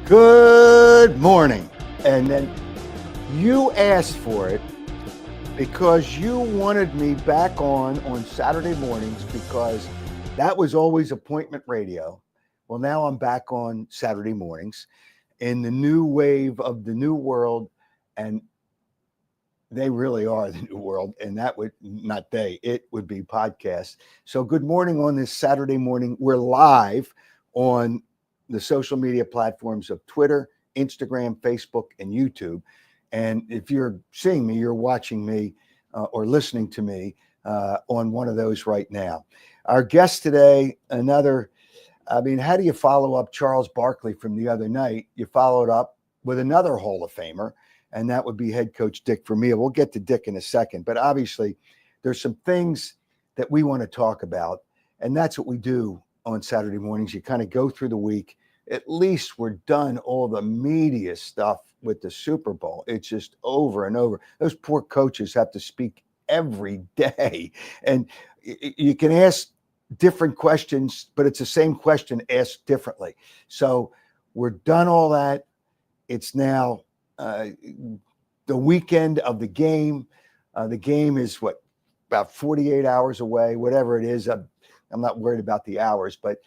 Good morning. And then you asked for it because you wanted me back on Saturday mornings because that was always appointment radio. Well, now I'm back on Saturday mornings in the new wave of the new world. And they really are the new world. And that would not they, it would be podcasts. So good morning on this Saturday morning. We're live on the social media platforms of Twitter, Instagram, Facebook, and YouTube. And if you're seeing me, you're watching me or listening to me on one of those right now. Our guest today, how do you follow up Charles Barkley from the other night? You follow it up with another Hall of Famer, and that would be head coach Dick Vermeil. We'll get to Dick in a second, but obviously there's some things that we want to talk about, and that's what we do on Saturday mornings. You kind of go through the week. At least we're done all the media stuff with the Super Bowl. It's just over and over. Those poor coaches have to speak every day. And you can ask different questions, but it's the same question asked differently. So we're done all that. It's now the weekend of the game. The game is about 48 hours away, whatever it is. I'm not worried about the hours, but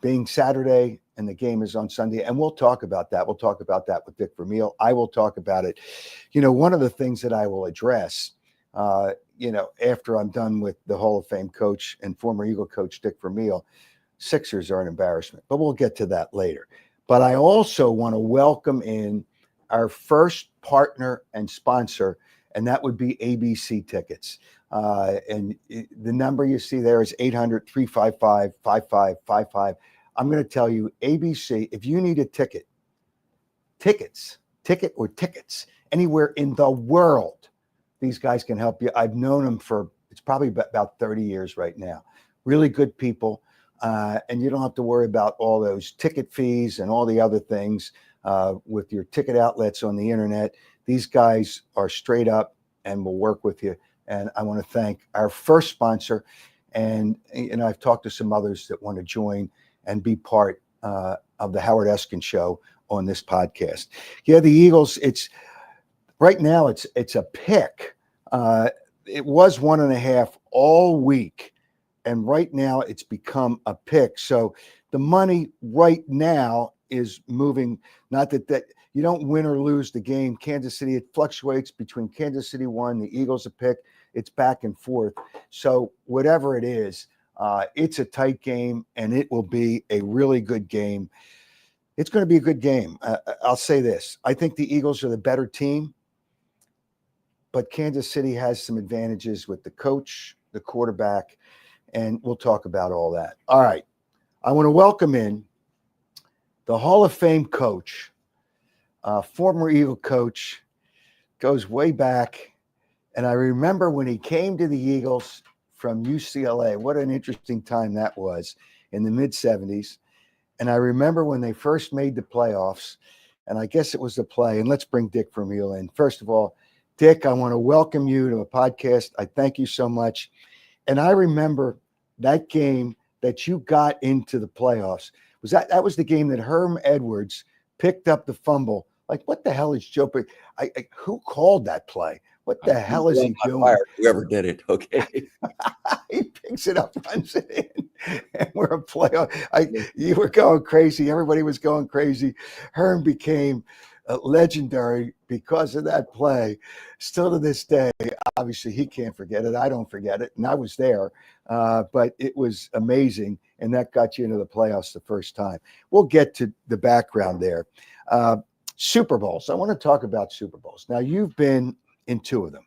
being Saturday and the game is on Sunday, and we'll talk about that. We'll talk about that with Dick Vermeil. I will talk about it. One of the things that I will address, after I'm done with the Hall of Fame coach and former Eagle coach Dick Vermeil, Sixers are an embarrassment, but we'll get to that later. But I also want to welcome in our first partner and sponsor, and that would be ABC Tickets. And the number you see there is 800-355-5555. I'm going to tell you, ABC, if you need a ticket anywhere in the world, these guys can help you. I've known them for, it's probably about 30 years right now. Really good people. And you don't have to worry about all those ticket fees and all the other things with your ticket outlets on the internet. These guys are straight up and will work with you. And I want to thank our first sponsor. And I've talked to some others that want to join and be part of the Howard Eskin Show on this podcast. Yeah, the Eagles, right now it's a pick. It was 1.5 all week. And right now it's become a pick. So the money right now is moving, not that you don't win or lose the game. Kansas City, it fluctuates between Kansas City 1, the Eagles a pick. It's back and forth. So whatever it is, it's a tight game, and it will be a really good game. It's going to be a good game. I'll say this. I think the Eagles are the better team, but Kansas City has some advantages with the coach, the quarterback, and we'll talk about all that. All right. I want to welcome in the Hall of Fame coach, former Eagle coach, goes way back. And I remember when he came to the Eagles from UCLA, what an interesting time that was in the mid-'70s. And I remember when they first made the playoffs, and I guess it was the play. And let's bring Dick Vermeil in. First of all, Dick, I want to welcome you to a podcast. I thank you so much. And I remember that game that you got into the playoffs. That was the game that Herm Edwards picked up the fumble. Like, what the hell is Joe? Who called that play? What the hell is he doing? Fired, whoever did it, okay. He picks it up, runs it in, and we're a playoff. You were going crazy. Everybody was going crazy. Herm became legendary because of that play. Still to this day, obviously he can't forget it. I don't forget it, and I was there. But it was amazing, and that got you into the playoffs the first time. We'll get to the background there. Super Bowls. I want to talk about Super Bowls. Now, you've been in 2 of them,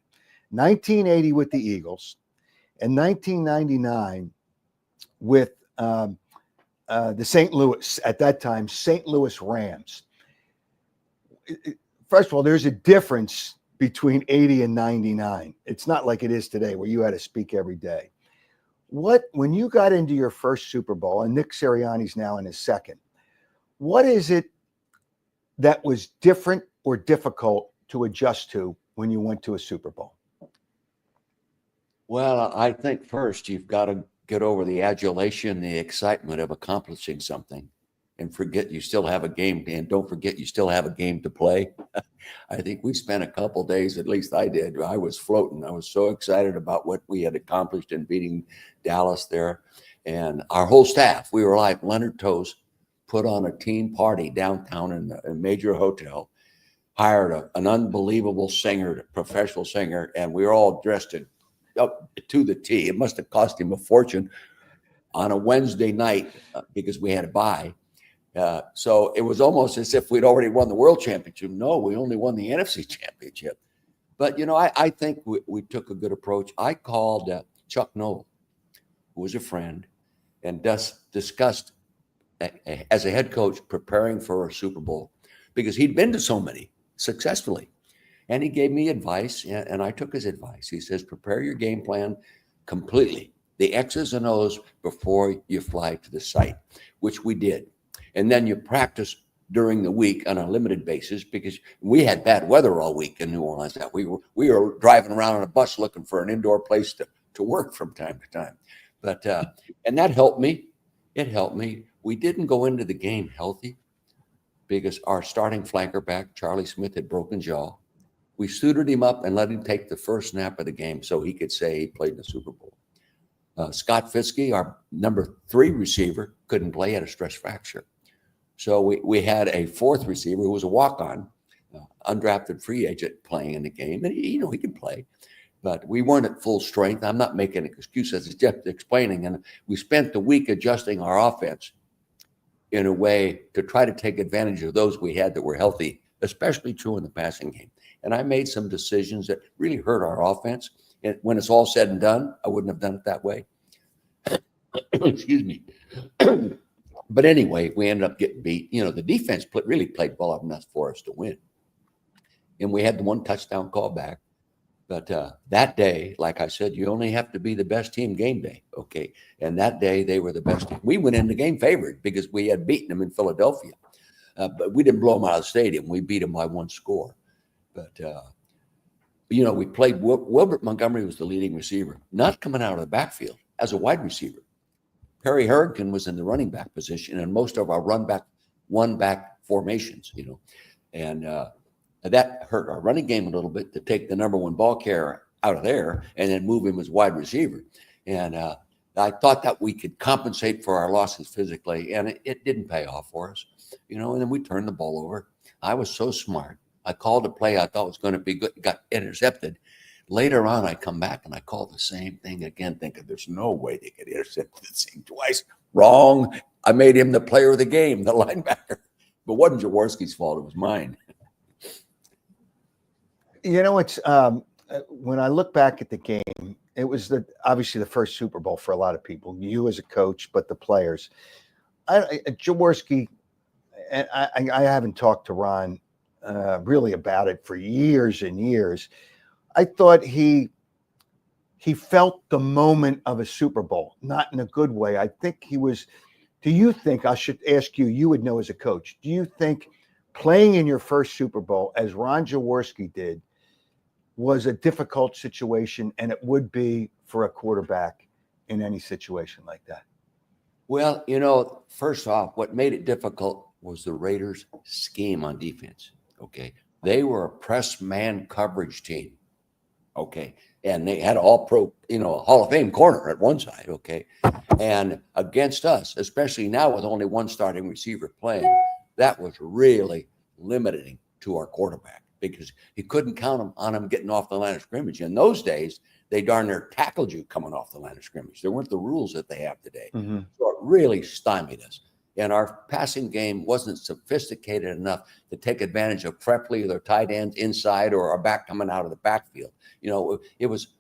1980 with the Eagles and 1999 with the St. Louis, at that time, St. Louis Rams. First of all, there's a difference between 80 and 99. It's not like it is today where you had to speak every day. When you got into your first Super Bowl, and Nick Sirianni's now in his second, what is it that was different or difficult to adjust to when you went to a Super Bowl? Well, I think first you've got to get over the adulation, the excitement of accomplishing something. and forget you still have a game, and don't forget you still have a game to play. I think we spent a couple days, at least I did. I was floating. I was so excited about what we had accomplished in beating Dallas there. And our whole staff, we were like Leonard Toast, put on a team party downtown in a major hotel, hired an unbelievable singer, professional singer, and we were all dressed up to the T. It must have cost him a fortune on a Wednesday night because we had a bye. So it was almost as if we'd already won the world championship. No, we only won the NFC championship. But, I think we took a good approach. I called Chuck Noll, who was a friend, and discussed as a head coach preparing for a Super Bowl because he'd been to so many successfully. And he gave me advice, and I took his advice. He says, prepare your game plan completely, the X's and O's before you fly to the site, which we did. And then you practice during the week on a limited basis because we had bad weather all week in New Orleans. We were driving around on a bus looking for an indoor place to work from time to time. But and that helped me. It helped me. We didn't go into the game healthy because our starting flanker back, Charlie Smith, had broken jaw. We suited him up and let him take the first snap of the game so he could say he played in the Super Bowl. Scott Fiske, our number 3 receiver, couldn't play, had a stress fracture. So we had a 4th receiver who was a walk-on, undrafted free agent playing in the game. And, he can play. But we weren't at full strength. I'm not making excuses. It's just explaining. And we spent the week adjusting our offense in a way to try to take advantage of those we had that were healthy, especially true in the passing game. And I made some decisions that really hurt our offense. And when it's all said and done, I wouldn't have done it that way. Excuse me. But anyway, we ended up getting beat. The defense really played well enough for us to win. And we had the 1 touchdown call back. But that day, like I said, you only have to be the best team game day. Okay. And that day, they were the best team. We went in the game favored because we had beaten them in Philadelphia. But we didn't blow them out of the stadium. We beat them by 1 score. But, we played Wilbert Montgomery was the leading receiver, not coming out of the backfield as a wide receiver. Perry Harrington was in the running back position and most of our one back formations, and that hurt our running game a little bit to take the number 1 ball carrier out of there and then move him as wide receiver. And I thought that we could compensate for our losses physically, and it didn't pay off for us, and then we turned the ball over. I was so smart. I called a play I thought was going to be good, got intercepted. Later on, I come back and I call the same thing again, thinking there's no way they could intercept the same twice. Wrong. I made him the player of the game, the linebacker. But it wasn't Jaworski's fault. It was mine. It's when I look back at the game, it was obviously the first Super Bowl for a lot of people, you as a coach, but the players. Jaworski, and I haven't talked to Ron really about it for years and years. I thought he felt the moment of a Super Bowl, not in a good way. I think he was. Do you think, I should ask you, you would know as a coach, do you think playing in your first Super Bowl, as Ron Jaworski did, was a difficult situation, and it would be for a quarterback in any situation like that? Well, first off, what made it difficult was the Raiders' scheme on defense. Okay. They were a press man coverage team. Okay. And they had all pro, Hall of Fame corner at one side. Okay. And against us, especially now with only 1 starting receiver playing, that was really limiting to our quarterback because he couldn't count on him getting off the line of scrimmage. In those days, they darn near tackled you coming off the line of scrimmage. There weren't the rules that they have today. Mm-hmm. So it really stymied us. And our passing game wasn't sophisticated enough to take advantage of Prepley or their tight ends inside or our back coming out of the backfield. It was,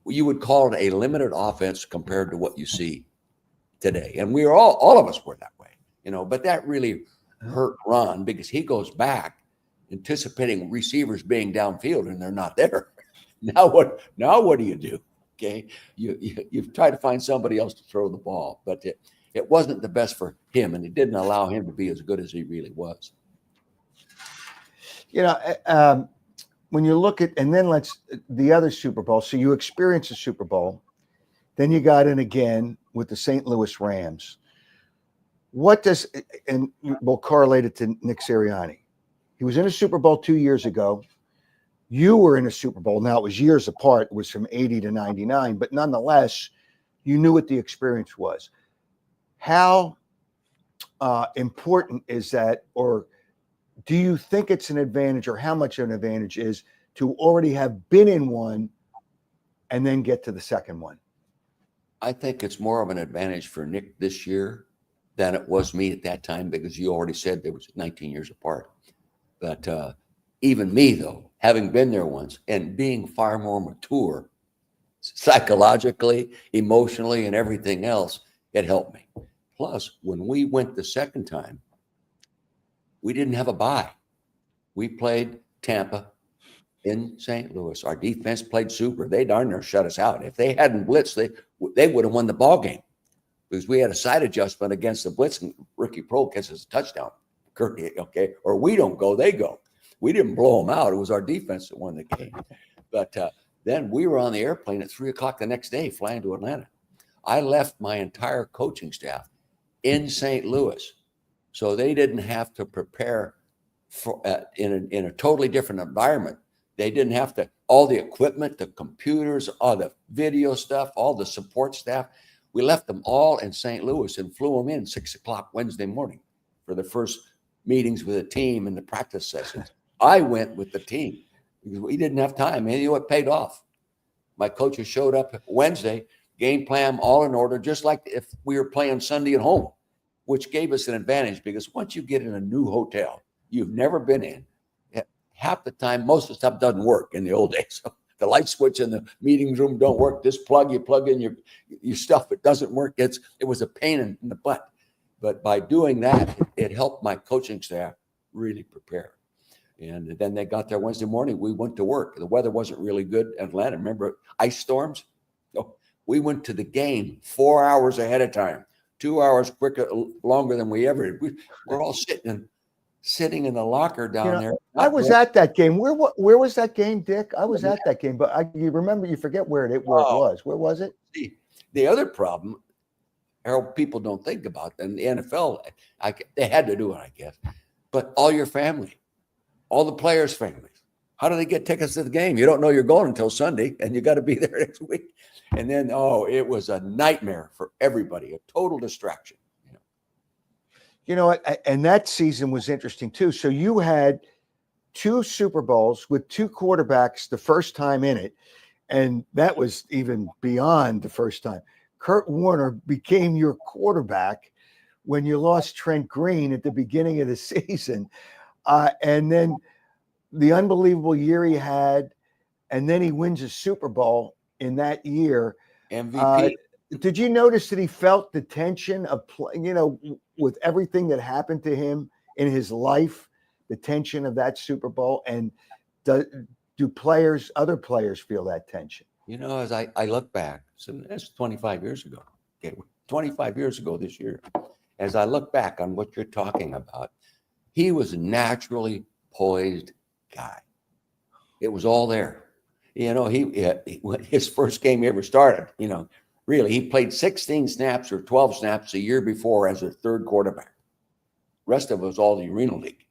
you would call it a limited offense compared to what you see today. And we were all of us were that way, but that really hurt Ron because he goes back anticipating receivers being downfield and they're not there. Now what do you do? Okay. You try to find somebody else to throw the ball, but it wasn't the best for him, and it didn't allow him to be as good as he really was. When you look at, and then the other Super Bowl, so you experienced a Super Bowl, then you got in again with the St. Louis Rams. What does, and we'll correlate it to Nick Sirianni. He was in a Super Bowl 2 years ago. You were in a Super Bowl. Now it was years apart. It was from 80 to 99, but nonetheless, you knew what the experience was. How important is that, or do you think it's an advantage, or how much of an advantage is to already have been in one and then get to the second one? I think it's more of an advantage for Nick this year than it was me at that time, because you already said there was 19 years apart. But even me, though, having been there once and being far more mature psychologically, emotionally, and everything else, it helped me. Plus, when we went the second time, we didn't have a bye. We played Tampa in St. Louis. Our defense played super. They darn near shut us out. If they hadn't blitzed, they would have won the ball game, because we had a side adjustment against the blitz, and Ricky Prohl gets us a touchdown. Okay, or we don't go, they go. We didn't blow them out. It was our defense that won the game. But then we were on the airplane at 3:00 the next day flying to Atlanta. I left my entire coaching staff in St. Louis, so they didn't have to prepare for in a totally different environment. They didn't have to, all the equipment, the computers, all the video stuff, all the support staff. We left them all in St. Louis and flew them in 6:00 Wednesday morning for the first meetings with the team and the practice sessions. I went with the team because we didn't have time. And you know, it paid off. My coaches showed up Wednesday, game plan all in order, just like if we were playing Sunday at home, which gave us an advantage, because once you get in a new hotel you've never been in, half the time, most of the stuff doesn't work in the old days. So the light switch in the meeting room don't work. You plug in your stuff, it doesn't work. It was a pain in the butt. But by doing that, it helped my coaching staff really prepare. And then they got there Wednesday morning. We went to work. The weather wasn't really good in Atlanta. Remember ice storms? No, we went to the game 4 hours ahead of time, 2 hours quicker, longer than we ever did. We're all sitting in the locker down there. I was at that game. Where was that game, Dick? I was at that game, but you forget where it was. Where was it? The other problem, Harold, people don't think about, and the NFL, they had to do it, I guess. But all your family, all the players' families, how do they get tickets to the game? You don't know you're going until Sunday, and you got to be there next week. And then, it was a nightmare for everybody, a total distraction. You know, and that season was interesting too. So you had 2 Super Bowls with 2 quarterbacks the first time in it, and that was even beyond the first time. Kurt Warner became your quarterback when you lost Trent Green at the beginning of the season. And then the unbelievable year he had, and then he wins a Super Bowl in that year. MVP. Did you notice that he felt the tension of with everything that happened to him in his life, the tension of that Super Bowl? And do other players feel that tension? As I look back, so that's 25 years ago. Okay, 25 years ago this year. As I look back on what you're talking about, he was a naturally poised guy. It was all there. His first game he ever started, really, he played 16 snaps or 12 snaps a year before as a third quarterback. Rest of it was all the Arena League.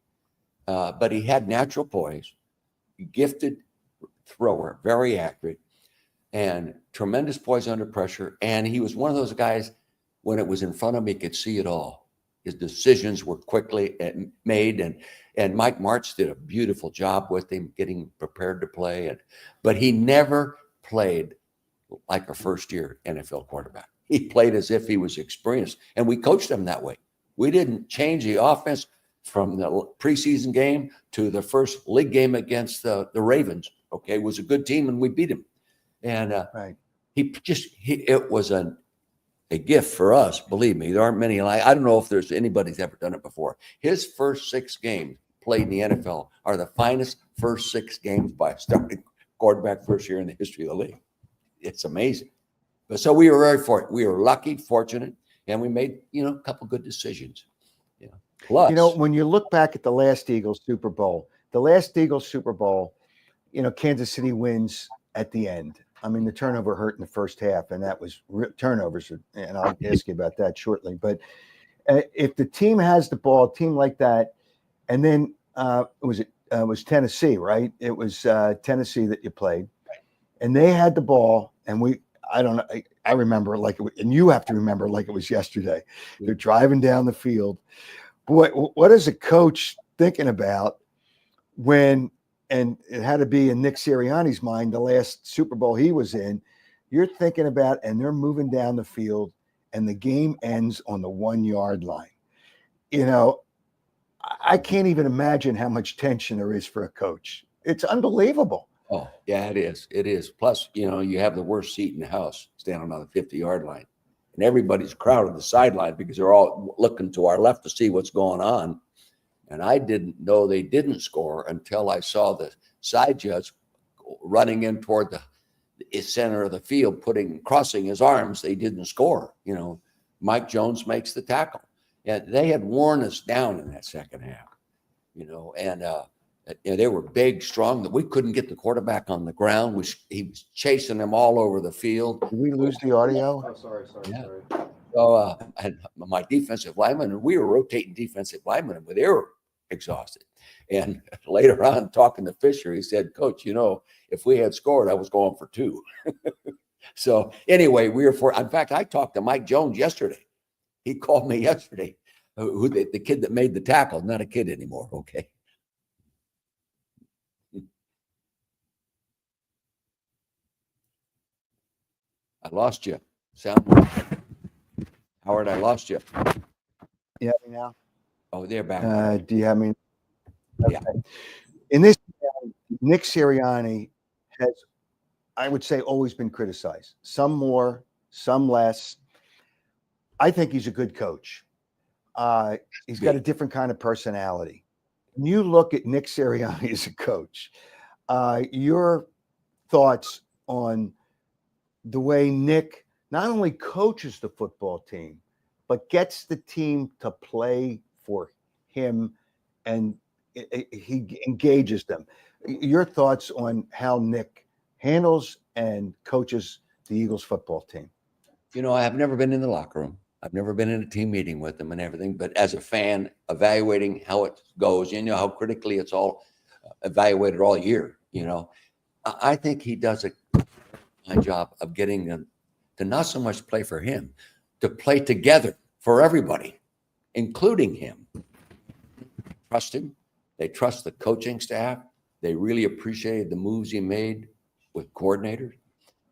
But he had natural poise, gifted thrower, very accurate, and tremendous poise under pressure. And he was one of those guys, when it was in front of him, he could see it all. His decisions were quickly made, and Mike Martz did a beautiful job with him, getting prepared to play. But he never played like a first-year NFL quarterback. He played as if he was experienced, and we coached him that way. We didn't change the offense from the preseason game to the first league game against the Ravens. Okay, it was a good team, and we beat him. And right. It was a gift for us. Believe me, there aren't many. I don't know if there's anybody's ever done it before. His first 6 games played in the NFL are the finest first 6 games by a starting quarterback first year in the history of the league. It's amazing. But so we were very fortunate. We were lucky, fortunate, and we made, a couple good decisions. Plus, when you look back at the last Eagles Super Bowl, Kansas City wins at the end. I mean, the turnover hurt in the first half, and that was turnovers, and I'll ask you about that shortly. But If the team has the ball, a team like that, and then it was Tennessee, right? It was Tennessee that you played, and they had the ball, and I don't know, I remember like and you have to remember like it was yesterday. They're driving down the field. Boy, what is a coach thinking about when, and it had to be in Nick Sirianni's mind, the last Super Bowl he was in, you're thinking about, and they're moving down the field, and the game ends on the 1 yard line. I can't even imagine how much tension there is for a coach. It's unbelievable. Oh, yeah, it is. It is. Plus, you have the worst seat in the house standing on the 50-yard line. And everybody's crowded the sideline because they're all looking to our left to see what's going on. And I didn't know they didn't score until I saw the side judge running in toward the center of the field, crossing his arms. They didn't score. Mike Jones makes the tackle. And they had worn us down in that second half, and they were big, strong, that we couldn't get the quarterback on the ground. He was chasing them all over the field. Did we lose the audio? Oh, sorry. Yeah. So and my defensive linemen, and we were rotating defensive linemen, but they were exhausted. And later on, talking to Fisher, he said, "Coach, if we had scored, I was going for 2." So anyway, in fact, I talked to Mike Jones yesterday. He called me yesterday, who the kid that made the tackle, not a kid anymore. Okay. I lost you. Howard, I lost you. You have me now? Oh, they're back. Do you have me? Yeah. In this, Nick Sirianni has, I would say, always been criticized. Some more, some less. I think he's a good coach. He's got a different kind of personality. When you look at Nick Sirianni as a coach, your thoughts on the way Nick not only coaches the football team, but gets the team to play for him, and he engages them. Your thoughts on how Nick handles and coaches the Eagles football team? I have never been in the locker room. I've never been in a team meeting with them and everything, but as a fan, evaluating how it goes, how critically it's all evaluated all year, I think he does a good job of getting them to not so much play for him, to play together for everybody, including him. Trust him. They trust the coaching staff. They really appreciated the moves he made with coordinators,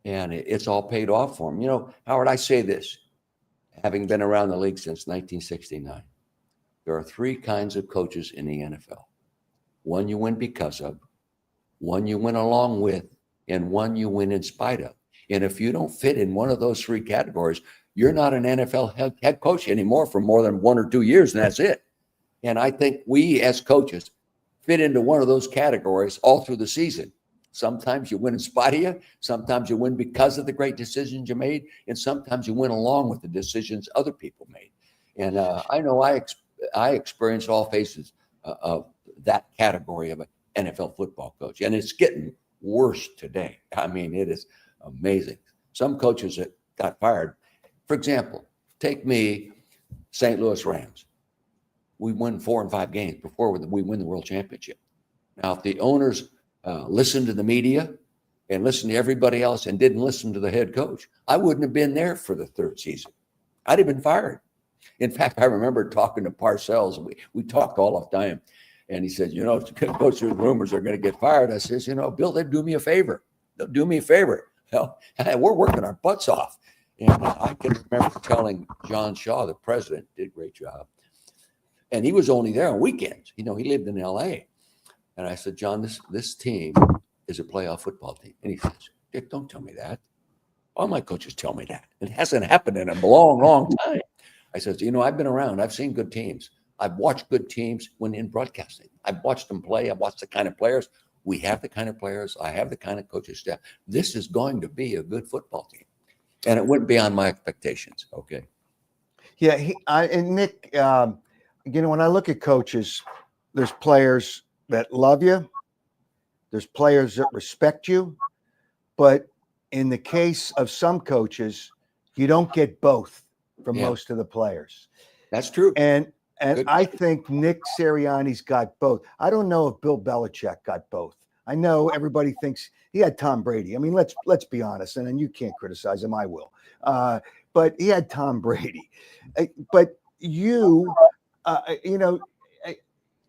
and it's all paid off for him. Howard, I say this, having been around the league since 1969, there are 3 kinds of coaches in the NFL. One you win because of, one you win along with, and one you win in spite of. And if you don't fit in one of those 3 categories, you're not an NFL head coach anymore for more than 1 or 2 years, and that's it. And I think we as coaches fit into one of those categories all through the season. Sometimes you win in spite of you. Sometimes you win because of the great decisions you made. And sometimes you win along with the decisions other people made. And I know I experienced all phases of that category of an NFL football coach. And it's getting worse today. I mean, it is amazing. Some coaches that got fired. For example, take me, St. Louis Rams. We won 4 and 5 games before we win the world championship. Now, if the owners listened to the media and listened to everybody else and didn't listen to the head coach, I wouldn't have been there for the 3rd season. I'd have been fired. In fact, I remember talking to Parcells. We talked all the time. And he said, coach, there's rumors are going to get fired. I says, Bill, they'd do me a favor. They'll do me a favor. We're working our butts off. And I can remember telling John Shaw, the president, did a great job. And he was only there on weekends. He lived in L.A. And I said, John, this team is a playoff football team. And he says, Dick, don't tell me that. All my coaches tell me that. It hasn't happened in a long, long time. I said, I've been around. I've seen good teams. I've watched good teams when in broadcasting. I've watched them play. I've watched the kind of players. We have the kind of players. I have the kind of coaching staff. This is going to be a good football team. And it went beyond my expectations. Okay. Yeah. And Nick, when I look at coaches, there's players that love you. There's players that respect you. But in the case of some coaches, you don't get both from most of the players. That's true. And Good. I think Nick Sirianni's got both. I don't know if Bill Belichick got both. I know everybody thinks he had Tom Brady. I mean, let's be honest, and then you can't criticize him. I will. But he had Tom Brady. But you know,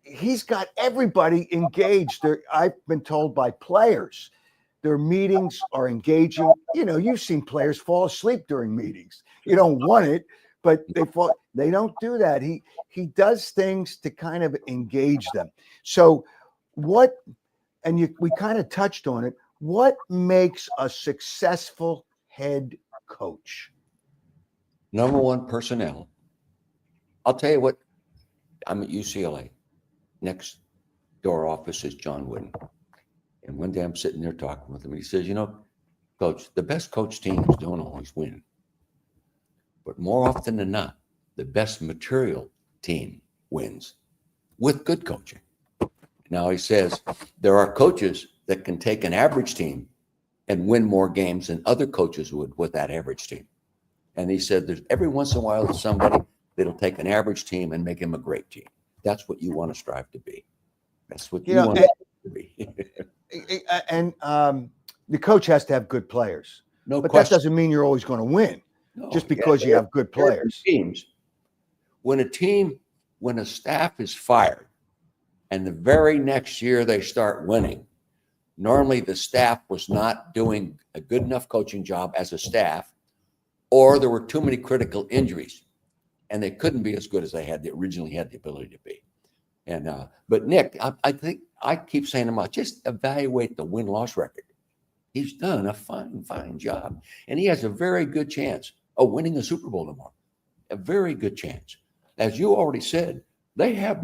he's got everybody engaged. I've been told by players, their meetings are engaging. You know, you've seen players fall asleep during meetings. You don't want it, but they don't do that. He does things to kind of engage them. So what, and we kind of touched on it, what makes a successful head coach? Number one, personnel. I'll tell you what, I'm at UCLA. Next door office is John Wooden. And one day I'm sitting there talking with him, and he says, Coach, the best coach teams don't always win. But more often than not, the best material team wins with good coaching. Now, he says there are coaches that can take an average team and win more games than other coaches would with that average team. And he said there's every once in a while somebody that'll take an average team and make him a great team. That's what you want to strive to be. That's what you want to be. And the coach has to have good players. No but question. That doesn't mean you're always going to win just because you have good players. Teams, when a staff is fired and the very next year they start winning, normally the staff was not doing a good enough coaching job as a staff, or there were too many critical injuries and they couldn't be as good as they originally had the ability to be. And but Nick, I think I keep saying to him, just evaluate the win-loss record. He's done a fine job, and he has a very good chance of winning the Super Bowl tomorrow. A very good chance. As you already said, they have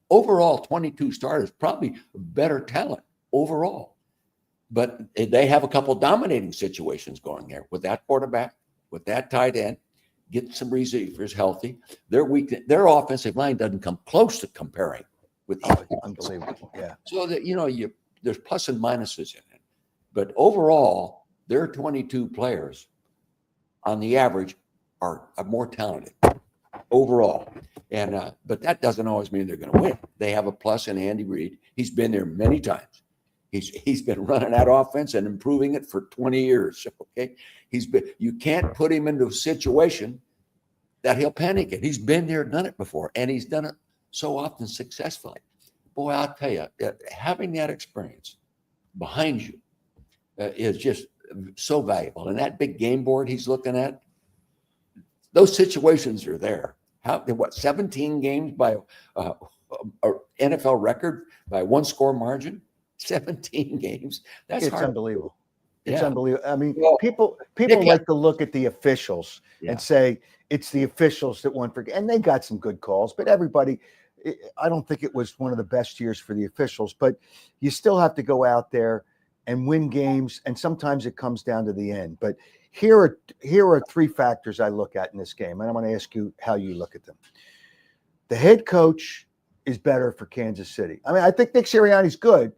overall 22 starters, probably better talent overall. But they have a couple dominating situations going there with that quarterback, with that tight end, get some receivers healthy. Their offensive line doesn't come close to comparing with unbelievable. Yeah. So that there's plus and minuses in it. But overall, their 22 players on the average are more talented overall. And but that doesn't always mean they're going to win. They have a plus in Andy Reid. He's been there many times. He's been running that offense and improving it for 20 years. Okay, you can't put him into a situation that he'll panic it. He's been there, done it before, and he's done it so often successfully. Boy, I'll tell you, having that experience behind you is just so valuable. And that big game board he's looking at, those situations are there. 17 games by a NFL record by one score margin? 17 games. It's unbelievable. It's Yeah. unbelievable. I mean, Well, people like to look at the officials Yeah. and say it's the officials that won and they got some good calls, but I don't think it was one of the best years for the officials, but you still have to go out there and win games, and sometimes it comes down to the end. But here are three factors I look at in this game, and I'm going to ask you how you look at them. The head coach is better for Kansas City. I mean, I think Nick Sirianni's good,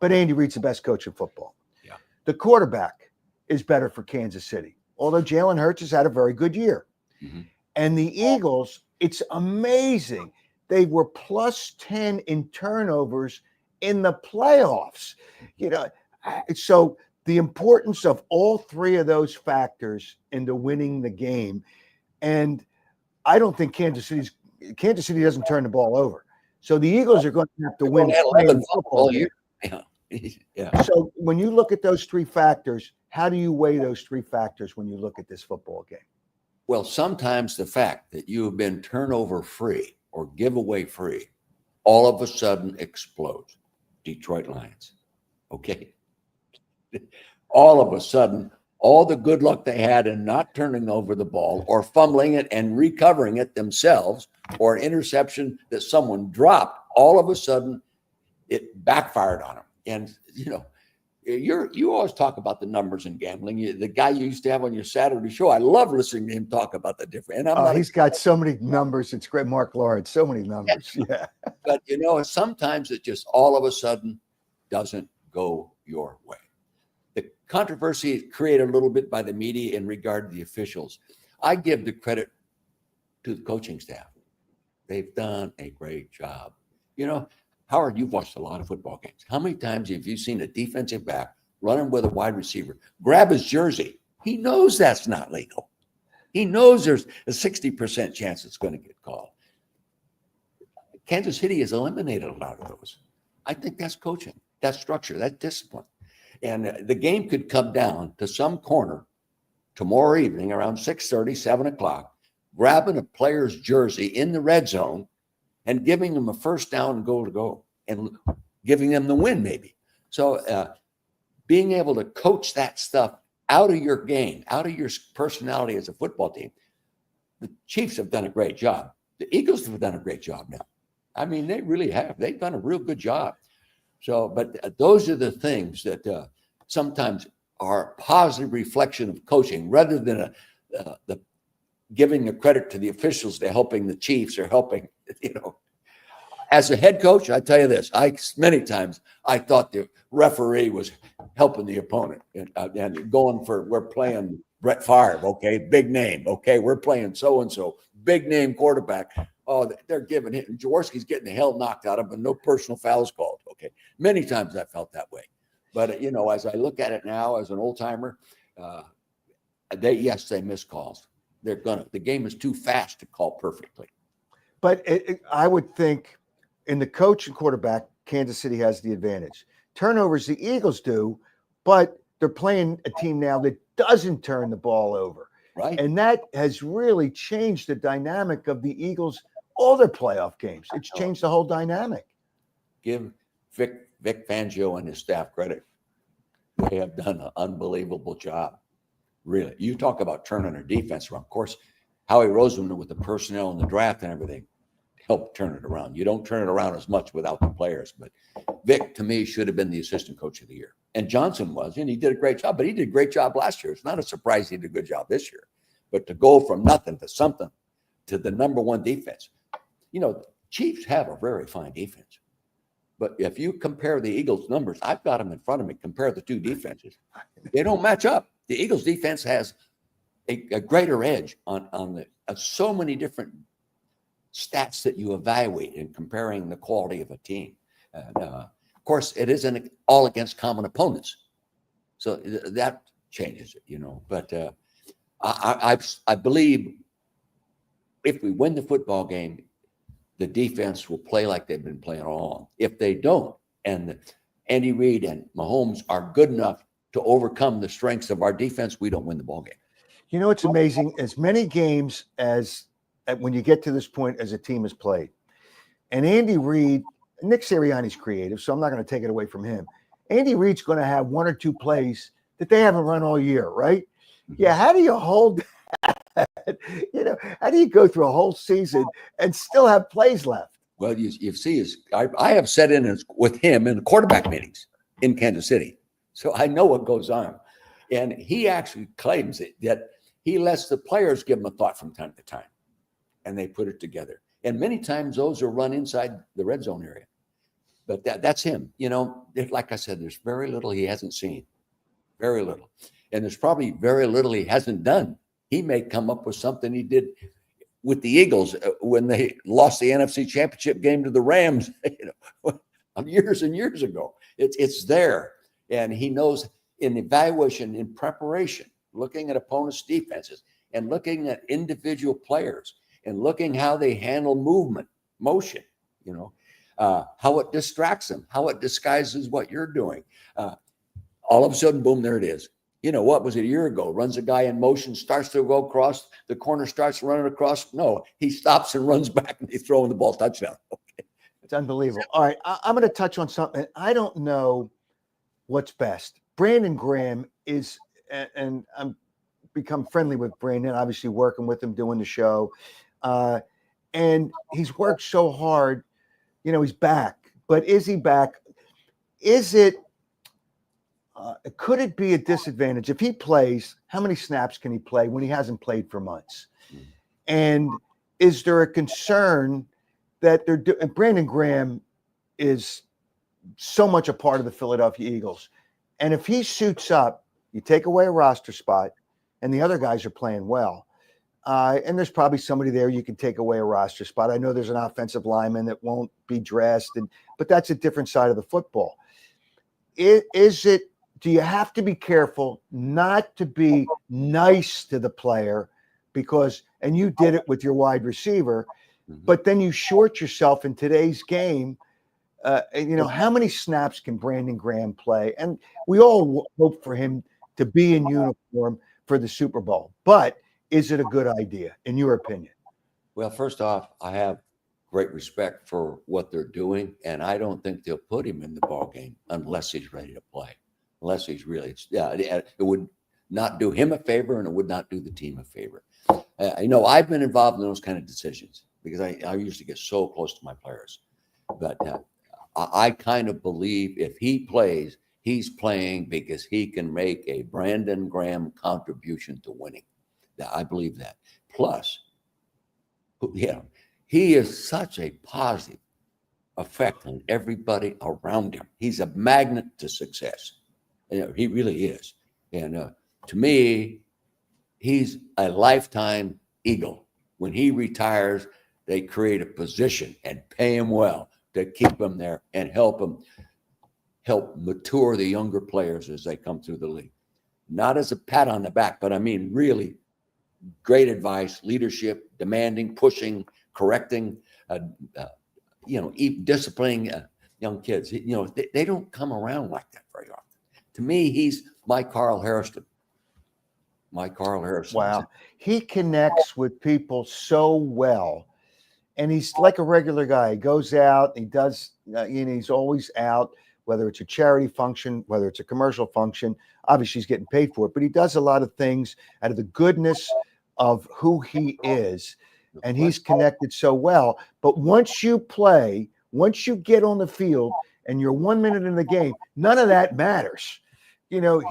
but Andy Reid's the best coach in football. Yeah. The quarterback is better for Kansas City, although Jalen Hurts has had a very good year. Mm-hmm. And the Eagles, it's amazing. They were plus 10 in turnovers in the playoffs. So the importance of all three of those factors into winning the game. And I don't think Kansas City doesn't turn the ball over. So the Eagles are going to have to win 11 football year. Yeah. So when you look at those three factors, how do you weigh those three factors when you look at this football game? Well, sometimes the fact that you have been turnover free or giveaway free all of a sudden explodes. Detroit Lions. Okay. All of a sudden, all the good luck they had in not turning over the ball or fumbling it and recovering it themselves, or an interception that someone dropped, all of a sudden it backfired on them. And, you always talk about the numbers in gambling. The guy you used to have on your Saturday show, I love listening to him talk about the different. And he's got so many numbers. It's great. Mark Lawrence, so many numbers. Yeah. But, sometimes it just all of a sudden doesn't go your way. The controversy is created a little bit by the media in regard to the officials. I give the credit to the coaching staff. They've done a great job. You know, Howard, you've watched a lot of football games. How many times have you seen a defensive back running with a wide receiver, grab his jersey? He knows that's not legal. He knows there's a 60% chance it's going to get called. Kansas City has eliminated a lot of those. I think that's coaching, that's structure, that's discipline. And the game could come down to some corner tomorrow evening around 6:30, 7 o'clock, grabbing a player's jersey in the red zone and giving them a first down and goal to go and giving them the win maybe. So being able to coach that stuff out of your game, out of your personality as a football team, the Chiefs have done a great job. The Eagles have done a great job now. I mean, they really have. They've done a real good job. So, but those are the things that sometimes are a positive reflection of coaching rather than the giving the credit to the officials. They're helping the Chiefs or helping, As a head coach, I tell you this, many times I thought the referee was helping the opponent and going for, we're playing Brett Favre, okay, big name, okay, we're playing so-and-so, big name quarterback. Oh, they're giving it, and Jaworski's getting the hell knocked out of him, and no personal fouls called, okay. Many times I felt that way. But, as I look at it now as an old-timer, they miss calls. The game is too fast to call perfectly. But I would think in the coach and quarterback, Kansas City has the advantage. Turnovers, the Eagles do, but they're playing a team now that doesn't turn the ball over. Right. And that has really changed the dynamic of the Eagles, all their playoff games. It's changed the whole dynamic. Give Vic Fangio and his staff credit. They have done an unbelievable job. Really. You talk about turning their defense around. Of course, Howie Roseman with the personnel and the draft and everything helped turn it around. You don't turn it around as much without the players. But Vic, to me, should have been the assistant coach of the year. And Johnson was, and he did a great job. But he did a great job last year. It's not a surprise he did a good job this year. But to go from nothing to something to the number one defense. Chiefs have a very fine defense. But if you compare the Eagles' numbers, I've got them in front of me, compare the two defenses. They don't match up. The Eagles' defense has a greater edge on so many different stats that you evaluate in comparing the quality of a team. And, of course, it isn't all against common opponents. So that changes it, But I believe if we win the football game, the defense will play like they've been playing all along. If they don't, and Andy Reid and Mahomes are good enough to overcome the strengths of our defense, we don't win the ball game. It's amazing. As many games as when you get to this point as a team has played, and Andy Reid, Nick Sirianni's creative, so I'm not going to take it away from him. Andy Reid's going to have one or two plays that they haven't run all year, right? Mm-hmm. Yeah. How do you hold that? How do you go through a whole season and still have plays left? Well, you see, I have sat in with him in the quarterback meetings in Kansas City, so I know what goes on. And he actually claims that he lets the players give him a thought from time to time, and they put it together. And many times those are run inside the red zone area. But that's him. Like I said, there's very little he hasn't seen, very little. And there's probably very little he hasn't done. He may come up with something he did with the Eagles when they lost the NFC Championship game to the Rams, years and years ago. It's there. And he knows in evaluation, in preparation, looking at opponents' defenses and looking at individual players and looking how they handle motion, how it distracts them, how it disguises what you're doing. All of a sudden, boom, there it is. What was it a year ago? Runs a guy in motion, starts to go across, the corner starts running across. No, he stops and runs back and he's throwing the ball touchdown. Okay. It's unbelievable. All right, I'm going to touch on something. I don't know what's best. Brandon Graham is, and I'm become friendly with Brandon, obviously working with him, doing the show. And he's worked so hard. He's back. But is he back? Is it, could it be a disadvantage if he plays? How many snaps can he play when he hasn't played for months? And is there a concern that Brandon Graham is so much a part of the Philadelphia Eagles, and if he suits up, you take away a roster spot, and the other guys are playing well. And there's probably somebody there you can take away a roster spot. I know there's an offensive lineman that won't be dressed, but that's a different side of the football. Do you have to be careful not to be nice to the player and you did it with your wide receiver, but then you short yourself in today's game. How many snaps can Brandon Graham play? And we all hope for him to be in uniform for the Super Bowl. But is it a good idea, in your opinion? Well, first off, I have great respect for what they're doing, and I don't think they'll put him in the ball game unless he's ready to play. Unless he's really, it would not do him a favor, and it would not do the team a favor. I've been involved in those kind of decisions because I used to get so close to my players. But I kind of believe if he plays, he's playing because he can make a Brandon Graham contribution to winning. I believe that. Plus, he is such a positive effect on everybody around him. He's a magnet to success. He really is. And to me, he's a lifetime Eagle. When he retires, they create a position and pay him well to keep him there and help mature the younger players as they come through the league. Not as a pat on the back, but I mean really great advice, leadership, demanding, pushing, correcting, disciplining young kids. They don't come around like that very often. To me, he's my Carl Harrison. Wow. He connects with people so well. And he's like a regular guy. He goes out, he does, he's always out, whether it's a charity function, whether it's a commercial function. Obviously, he's getting paid for it, but he does a lot of things out of the goodness of who he is. And he's connected so well. But once you get on the field and you're 1 minute in the game, none of that matters.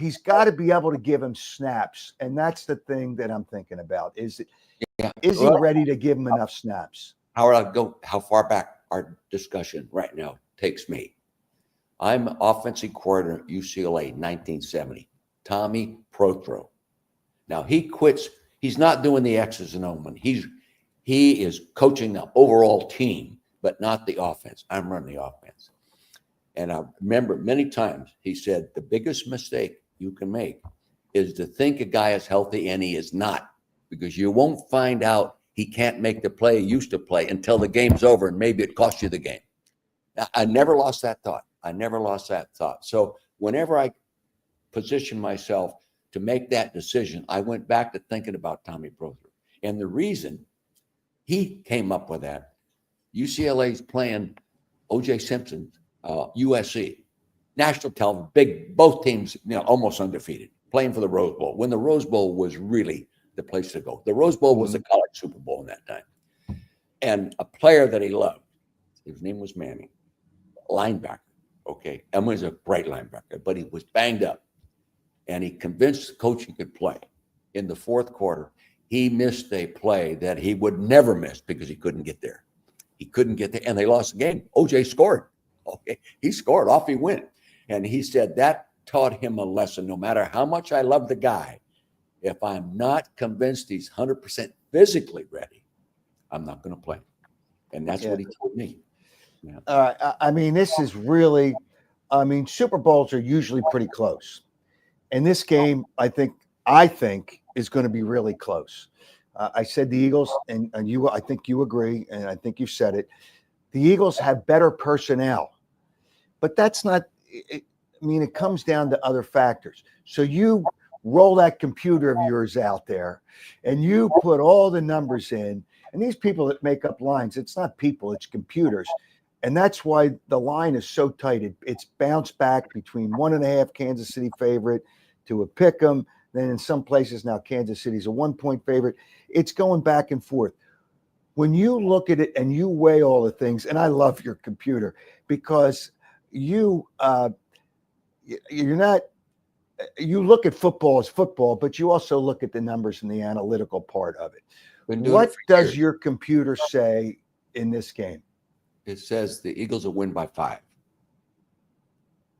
He's got to be able to give him snaps. And that's the thing that I'm thinking about. Is he ready to give him enough snaps? How far back our discussion right now takes me. I'm offensive coordinator at UCLA, 1970. Tommy Prothro. Now he quits. He's not doing the X's and O's. He is coaching the overall team, but not the offense. I'm running the offense. And I remember many times he said the biggest mistake you can make is to think a guy is healthy and he is not, because you won't find out he can't make the play he used to play until the game's over, and maybe it costs you the game. I never lost that thought. So whenever I positioned myself to make that decision, I went back to thinking about Tommy Prothro. And the reason he came up with that, UCLA's playing O.J. Simpson, USC, national television, both teams, almost undefeated, playing for the Rose Bowl, when the Rose Bowl was really the place to go. The Rose Bowl was the college Super Bowl in that time. And a player that he loved, his name was Manning, linebacker, okay? And was a bright linebacker, but he was banged up. And he convinced the coach he could play. In the fourth quarter, he missed a play that he would never miss because he couldn't get there. And they lost the game. OJ scored. Okay, he scored. Off he went. And he said that taught him a lesson. No matter how much I love the guy, if I'm not convinced he's 100% physically ready, I'm not going to play. And that's what he told me. Yeah. This is really, Super Bowls are usually pretty close. And this game, I think, is going to be really close. I said the Eagles, and I think you agree, and I think you said it. The Eagles have better personnel, but that's not. It comes down to other factors. So you roll that computer of yours out there, and you put all the numbers in. And these people that make up lines, it's not people, it's computers. And that's why the line is so tight. It's bounced back between 1.5 Kansas City favorite to a pick 'em. Then in some places now, Kansas City's a 1-point favorite. It's going back and forth. When you look at it and you weigh all the things, and I love your computer because you look at football as football, but you also look at the numbers and the analytical part of it. What does your computer say in this game? It says the Eagles will win by 5.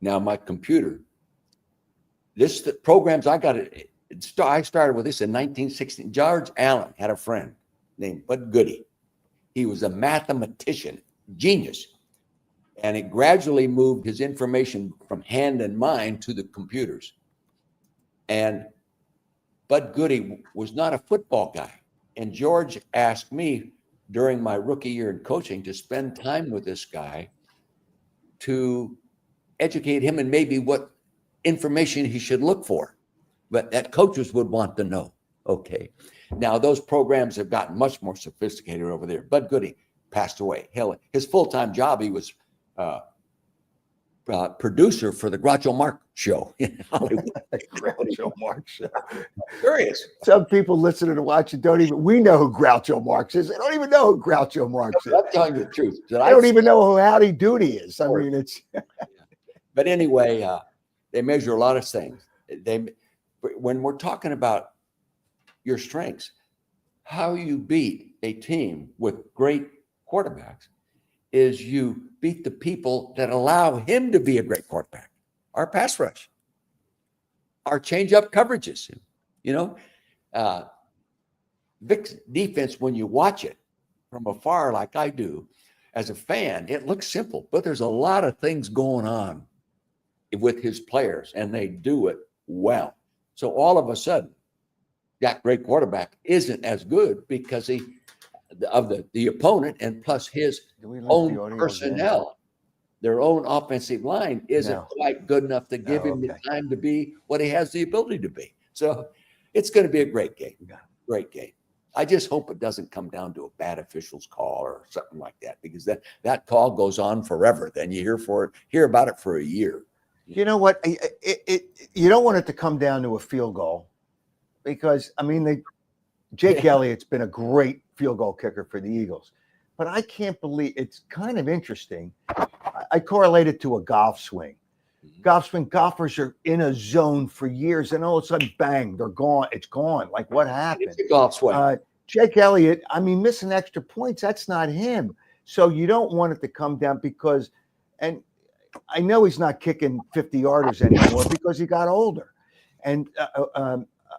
Now, my computer, the programs I got, I started with this in 1960. George Allen had a friend named Bud Goody. He was a mathematician, genius. And it gradually moved his information from hand and mind to the computers. And Bud Goody was not a football guy. And George asked me during my rookie year in coaching to spend time with this guy to educate him and maybe what information he should look for, but that coaches would want to know. Okay. Now, those programs have gotten much more sophisticated over there. Bud Goody passed away. Hell, his full-time job, he was producer for the Groucho Marx show in Hollywood. Groucho Marx show. Curious. Some people listening to watch it we know who Groucho Marx is. They don't even know who Groucho Marx is. I'm telling you the truth. I don't even know who Howdy Doody is. I mean, it's. But anyway, they measure a lot of things. When we're talking about your strengths, how you beat a team with great quarterbacks is you beat the people that allow him to be a great quarterback. Our pass rush, our change-up coverages. Vic's defense, when you watch it from afar like I do, as a fan, it looks simple, but there's a lot of things going on with his players, and they do it well. So all of a sudden, that great quarterback isn't as good because of the opponent, and plus his own personnel, their own offensive line isn't quite good enough to give him the time to be what he has the ability to be. So it's going to be a great game. Great game. I just hope it doesn't come down to a bad official's call or something like that, because that call goes on forever. Then you hear about it for a year. You know what? You don't want it to come down to a field goal, because I mean, Jake Elliott's been a great field goal kicker for the Eagles, but I can't believe it's kind of interesting. I correlate it to a golf swing. Golfers are in a zone for years, and all of a sudden, bang, they're gone. It's gone. Like, what happened? It's a golf swing. Jake Elliott, I mean, missing extra points, that's not him. So you don't want it to come down because, and I know he's not kicking 50-yarders anymore because he got older. And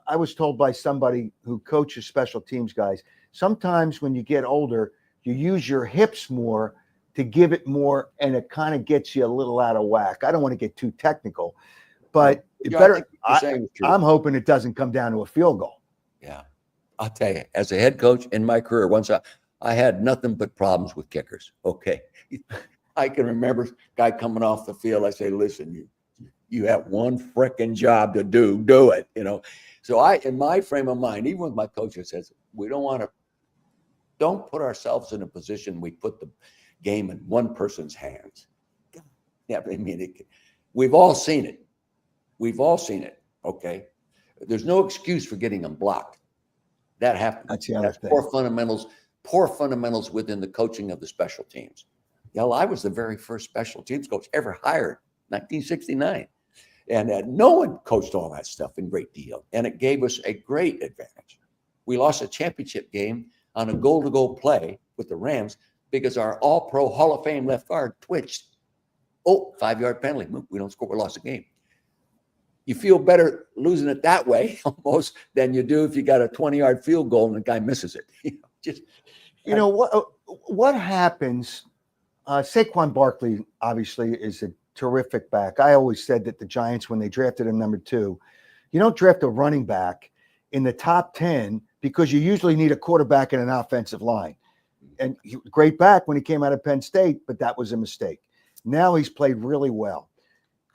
I was told by somebody who coaches special teams guys, sometimes when you get older, you use your hips more to give it more, and it kind of gets you a little out of whack. I don't want to get too technical, but I'm hoping it doesn't come down to a field goal. Yeah. I'll tell you, as a head coach in my career, once I had nothing but problems with kickers. Okay. I can remember a guy coming off the field. I say, listen, you have one frickin' job to do it, So in my frame of mind, even with my coach, it says, we don't put ourselves in a position we put the game in one person's hands. Yeah, I mean, we've all seen it. Okay. There's no excuse for getting them blocked. That happens. That's the other thing. Poor fundamentals within the coaching of the special teams. I was the very first special teams coach ever hired, 1969. And no one coached all that stuff in great deal. And it gave us a great advantage. We lost a championship game on a goal-to-goal play with the Rams because our all-pro Hall of Fame left guard twitched. 5-yard penalty. We don't score. We lost the game. You feel better losing it that way almost than you do if you got a 20-yard field goal and the guy misses it. What happens? Saquon Barkley obviously is a terrific back. I always said that the Giants, when they drafted him number 2, you don't draft a running back in the top 10 because you usually need a quarterback and an offensive line. And great back when he came out of Penn State, but that was a mistake. Now he's played really well.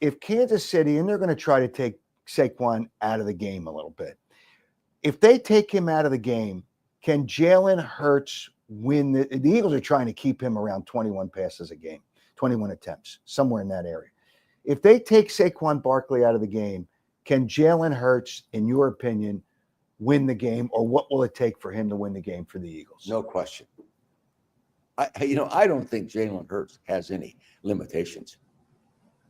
If Kansas City, and they're going to try to take Saquon out of the game a little bit, if they take him out of the game, can Jalen Hurts win? The Eagles are trying to keep him around 21 passes a game, 21 attempts, somewhere in that area. If they take Saquon Barkley out of the game, can Jalen Hurts, in your opinion, win the game, or what will it take for him to win the game for the Eagles? No question. I don't think Jalen Hurts has any limitations.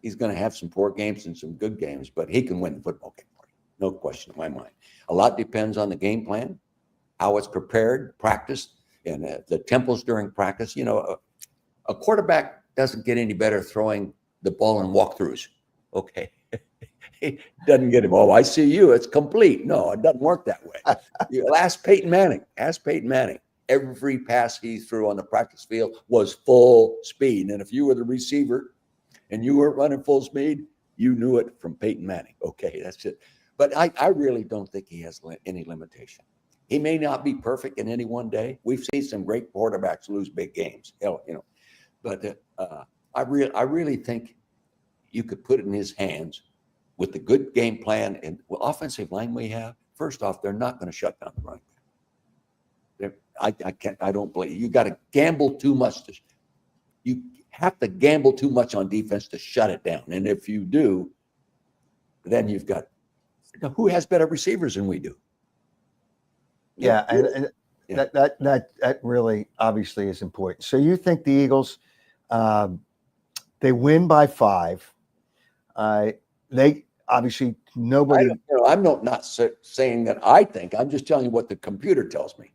He's going to have some poor games and some good games, but he can win the football game for you. No question in my mind. A lot depends on the game plan, how it's prepared, practiced, and the tempos during practice. A quarterback doesn't get any better throwing the ball in walkthroughs. Okay. He doesn't get him. Oh, I see you. It's complete. No, it doesn't work that way. You ask Peyton Manning. Ask Peyton Manning. Every pass he threw on the practice field was full speed. And if you were the receiver and you weren't running full speed, you knew it from Peyton Manning. Okay, that's it. But I really don't think he has any limitation. He may not be perfect in any one day. We've seen some great quarterbacks lose big games. Hell, but I really think you could put it in his hands with the good game plan and offensive line we have. First off, they're not going to shut down the run. I don't believe you got to gamble too much. You have to gamble too much on defense to shut it down. And if you do, then you've got who has better receivers than we do. Yeah, and Yeah. that really obviously is important. So you think the Eagles, they win by 5? They obviously nobody. I'm not saying that I think. I'm just telling you what the computer tells me.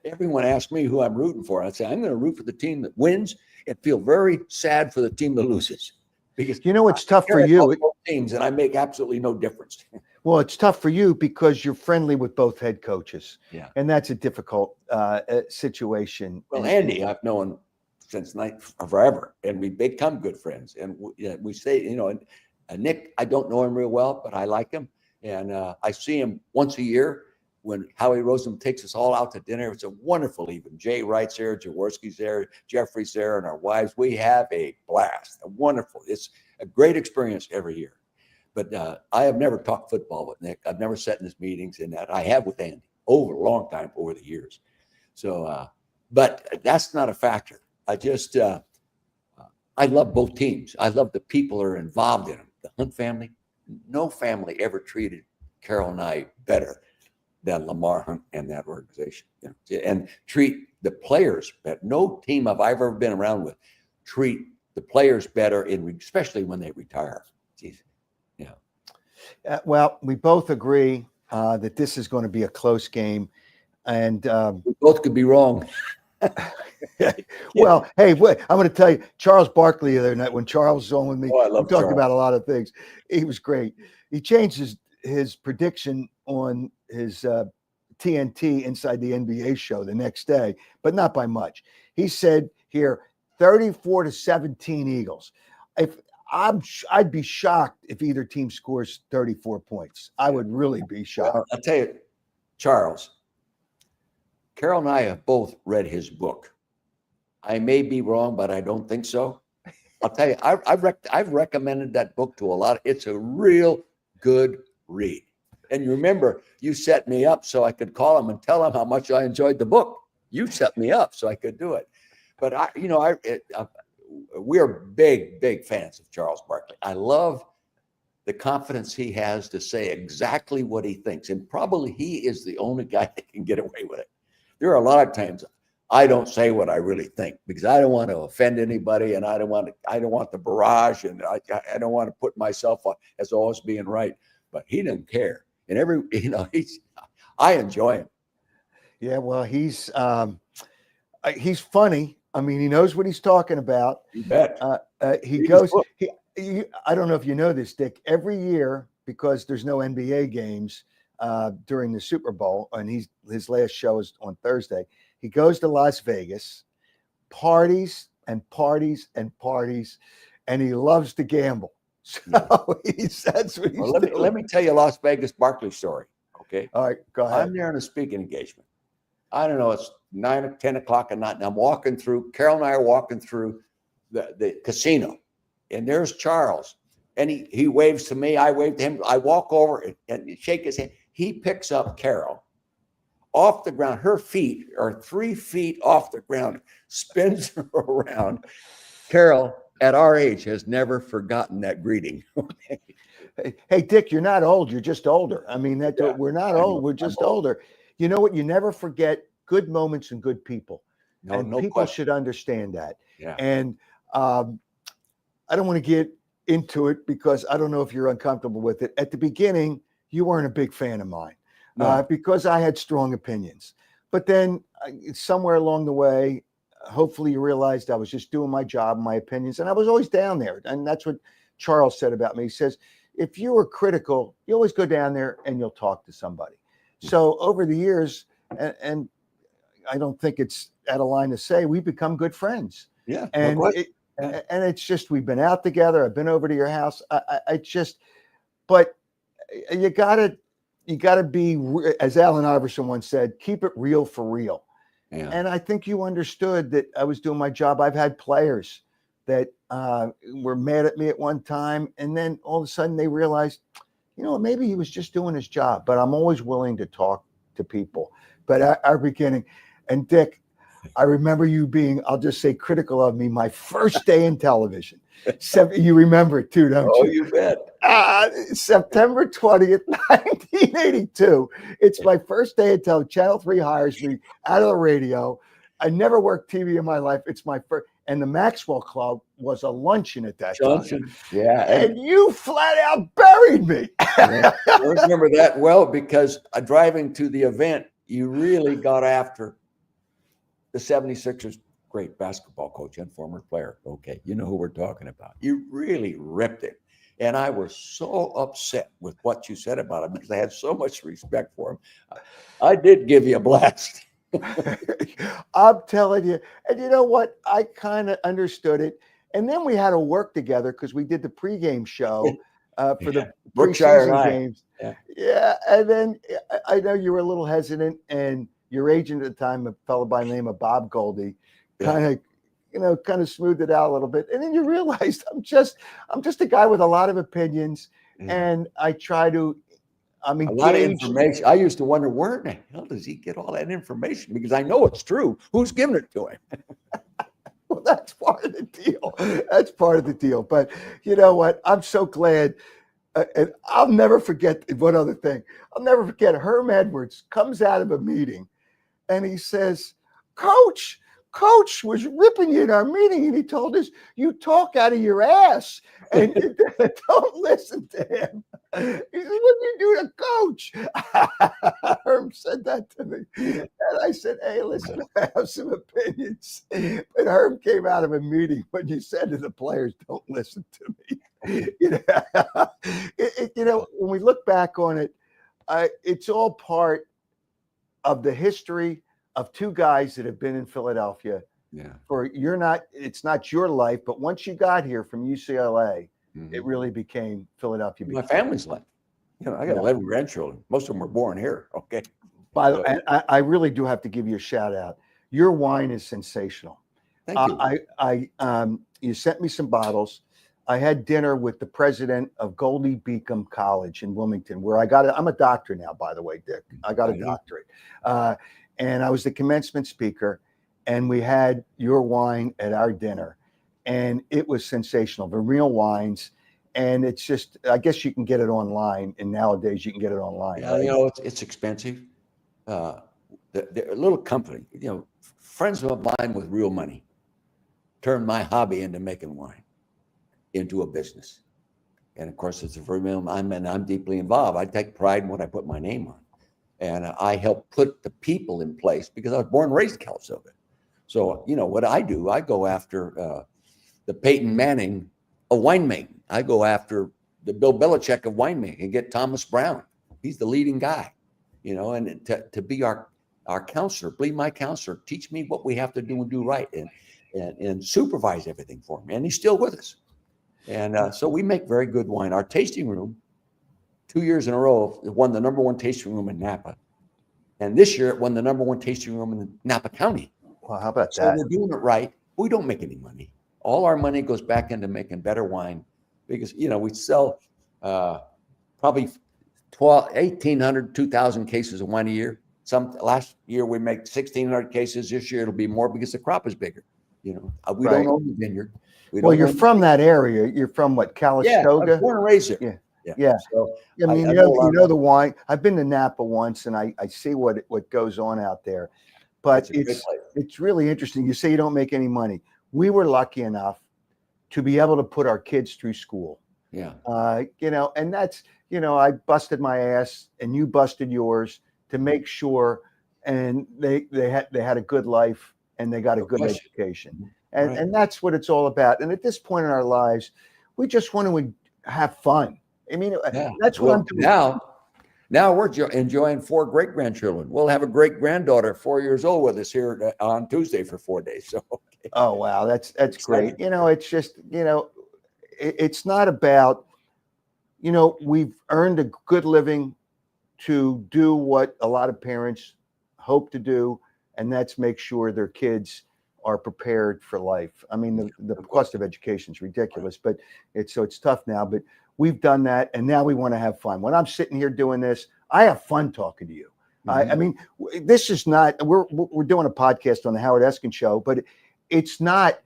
Everyone asks me who I'm rooting for. I say I'm going to root for the team that wins and feel very sad for the team that loses, because it's tough for you. Teams, and I make absolutely no difference. Well, it's tough for you because you're friendly with both head coaches. Yeah, and that's a difficult situation. Well, Andy, I've known since forever, and we become good friends. And we say, and Nick, I don't know him real well, but I like him, and I see him once a year when Howie Roseman takes us all out to dinner. It's a wonderful evening. Jay Wright's there, Jaworski's there, Jeffrey's there, and our wives. We have a blast. It's a great experience every year. But I have never talked football with Nick. I've never sat in his meetings, and that I have with Andy over a long time over the years. So, but that's not a factor. I just, I love both teams. I love the people that are involved in them. The Hunt family, no family ever treated Carol and I better than Lamar Hunt and that organization. And treat the players better. No team I've ever been around with treat the players better, especially when they retire. Jeez. Well, we both agree that this is going to be a close game, and we both could be wrong. Well, hey, I'm going to tell you, Charles Barkley the other night when Charles was on with me, we talked about a lot of things. He was great. He changed his prediction on his TNT Inside the NBA show the next day, but not by much. He said here 34-17 Eagles. I'd be shocked if either team scores 34 points. I would really be shocked. Well, I'll tell you, Charles, Carol and I have both read his book. I may be wrong, but I don't think so. I'll tell you, I've recommended that book to a lot. It's a real good read. And you remember, you set me up so I could call him and tell him how much I enjoyed the book. You set me up so I could do it. But we're big fans of Charles Barkley. I love the confidence he has to say exactly what he thinks. And probably he is the only guy that can get away with it. There are a lot of times I don't say what I really think because I don't want to offend anybody, and I don't want the barrage, and I don't want to put myself up as always being right. But he doesn't care. And I enjoy him. Yeah, well, he's funny. I mean, he knows what he's talking about. You bet. He goes. I don't know if you know this, Dick. Every year, because there's no NBA games during the Super Bowl, and his last show is on Thursday. He goes to Las Vegas, parties and parties and parties, and he loves to gamble. So that's what he's doing. Let me tell you a Las Vegas Barkley story. Okay. All right, go ahead. I'm there in a speaking engagement. I don't know, it's 9 or 10 o'clock at night, and I'm walking through, Carol and I are walking through the casino, and there's Charles, and he waves to me, I wave to him, I walk over and shake his hand. He picks up Carol off the ground. Her feet are 3 feet off the ground, spins her around. Carol, at our age, has never forgotten that greeting. Hey, Dick, you're not old. You're just older. I mean, we're not old. We're just older. You know what? You never forget good moments and good people. No people question. should understand that. Yeah. And I don't want to get into it because I don't know if you're uncomfortable with it. At the beginning, you weren't a big fan of mine because I had strong opinions. But then somewhere along the way, hopefully you realized I was just doing my job, my opinions, and I was always down there. And that's what Charles said about me. He says, if you were critical, you always go down there and you'll talk to somebody. So over the years, and I don't think it's out of line to say, we've become good friends. Yeah. And No it, yeah. and it's just, we've been out together. I've been over to your house. I just, but you gotta be, as Allen Iverson once said, keep it real for real. Yeah. And I think you understood that I was doing my job. I've had players that were mad at me at one time, and then all of a sudden they realized, maybe he was just doing his job. But I'm always willing to talk to people. But our beginning, and Dick, I remember you being, I'll just say, critical of me my first day in television. You remember it too, don't Oh, you? you bet. September 20th, 1982. It's my first day until Channel 3 hires me out of the radio. I never worked TV in my life. It's my first. And the Maxwell Club was a luncheon at that time. Yeah. And you flat out buried me. I remember that well, because driving to the event, you really got after the 76ers great basketball coach and former player. Okay, you know who we're talking about. You really ripped it. And I was so upset with what you said about him because I had so much respect for him. I did give you a blast. I'm telling you. And you know what? I kind of understood it. And then we had to work together because we did the pregame show for the Brookshire preseason and games. Yeah. And then I know you were a little hesitant, and your agent at the time, a fellow by the name of Bob Goldie, kind of smoothed it out a little bit. And then you realized I'm just a guy with a lot of opinions, and I try to, a lot of information. I used to wonder, where the hell does he get all that information? Because I know it's true. Who's giving it to him? Well, that's part of the deal. That's part of the deal. But you know what? I'm so glad. And I'll never forget one other thing. I'll never forget Herm Edwards comes out of a meeting and he says, Coach was ripping you in our meeting, and he told us you talk out of your ass and don't listen to him. He said, what do you do to Coach? Herm said that to me. And I said, hey, listen, I have some opinions. But Herm came out of a meeting when you said to the players, don't listen to me. When we look back on it, it's all part of the history of two guys that have been in Philadelphia. It's not your life, but once you got here from UCLA, it really became Philadelphia. My family's life. I got 11 grandchildren. Most of them were born here. Okay. By the way, I really do have to give you a shout out. Your wine is sensational. Thank you. You sent me some bottles. I had dinner with the president of Goldie Beacom College in Wilmington, where I'm a doctor now, by the way, Dick. I got a doctorate. And I was the commencement speaker, and we had your wine at our dinner, and it was sensational. Vermeil wines, and it's just, I guess you can get it online, and nowadays you can get it online. Yeah, right? It's expensive. They're a little company, friends of mine with real money turned my hobby into making wine into a business. And of course, it's a Vermeil. I'm deeply involved. I take pride in what I put my name on. And I help put the people in place because I was born and raised in California. So, what I do, I go after the Peyton Manning of winemaking. I go after the Bill Belichick of winemaking and get Thomas Brown. He's the leading guy, and to be our counselor, be my counselor, teach me what we have to do and do right, and supervise everything for me. And he's still with us. And so we make very good wine. Our tasting room, 2 years in a row, it won the number one tasting room in Napa. And this year it won the number one tasting room in Napa County. Well, how about that? So we're doing it right. We don't make any money. All our money goes back into making better wine because, we sell probably 1,800, 2,000 cases of wine a year. Last year we made 1,600 cases. This year it'll be more because the crop is bigger. We don't own the vineyard. You're from that area. You're from what, Calistoga? Yeah, I was born and raised there. Yeah. So, I mean, you know the wine. I've been to Napa once, and I see what goes on out there. But it's really interesting. You say you don't make any money. We were lucky enough to be able to put our kids through school. Yeah. And that's, I busted my ass, and you busted yours to make sure, and they had a good life, and they got a good education. And that's what it's all about. And at this point in our lives, we just want to have fun. I mean, Yeah. that's what I'm Well, doing. now we're enjoying 4 great grandchildren. We'll have a great granddaughter, 4 years old, with us here on Tuesday for 4 days. So okay. Oh, wow. That's great. Excited. It's just, it's not about, we've earned a good living to do what a lot of parents hope to do, and that's make sure their kids are prepared for life. I mean, the cost of education is ridiculous, but it's tough now. But we've done that, and now we want to have fun. When I'm sitting here doing this, I have fun talking to you. I mean, this is not we're doing a podcast on the Howard Eskin show, but it's not,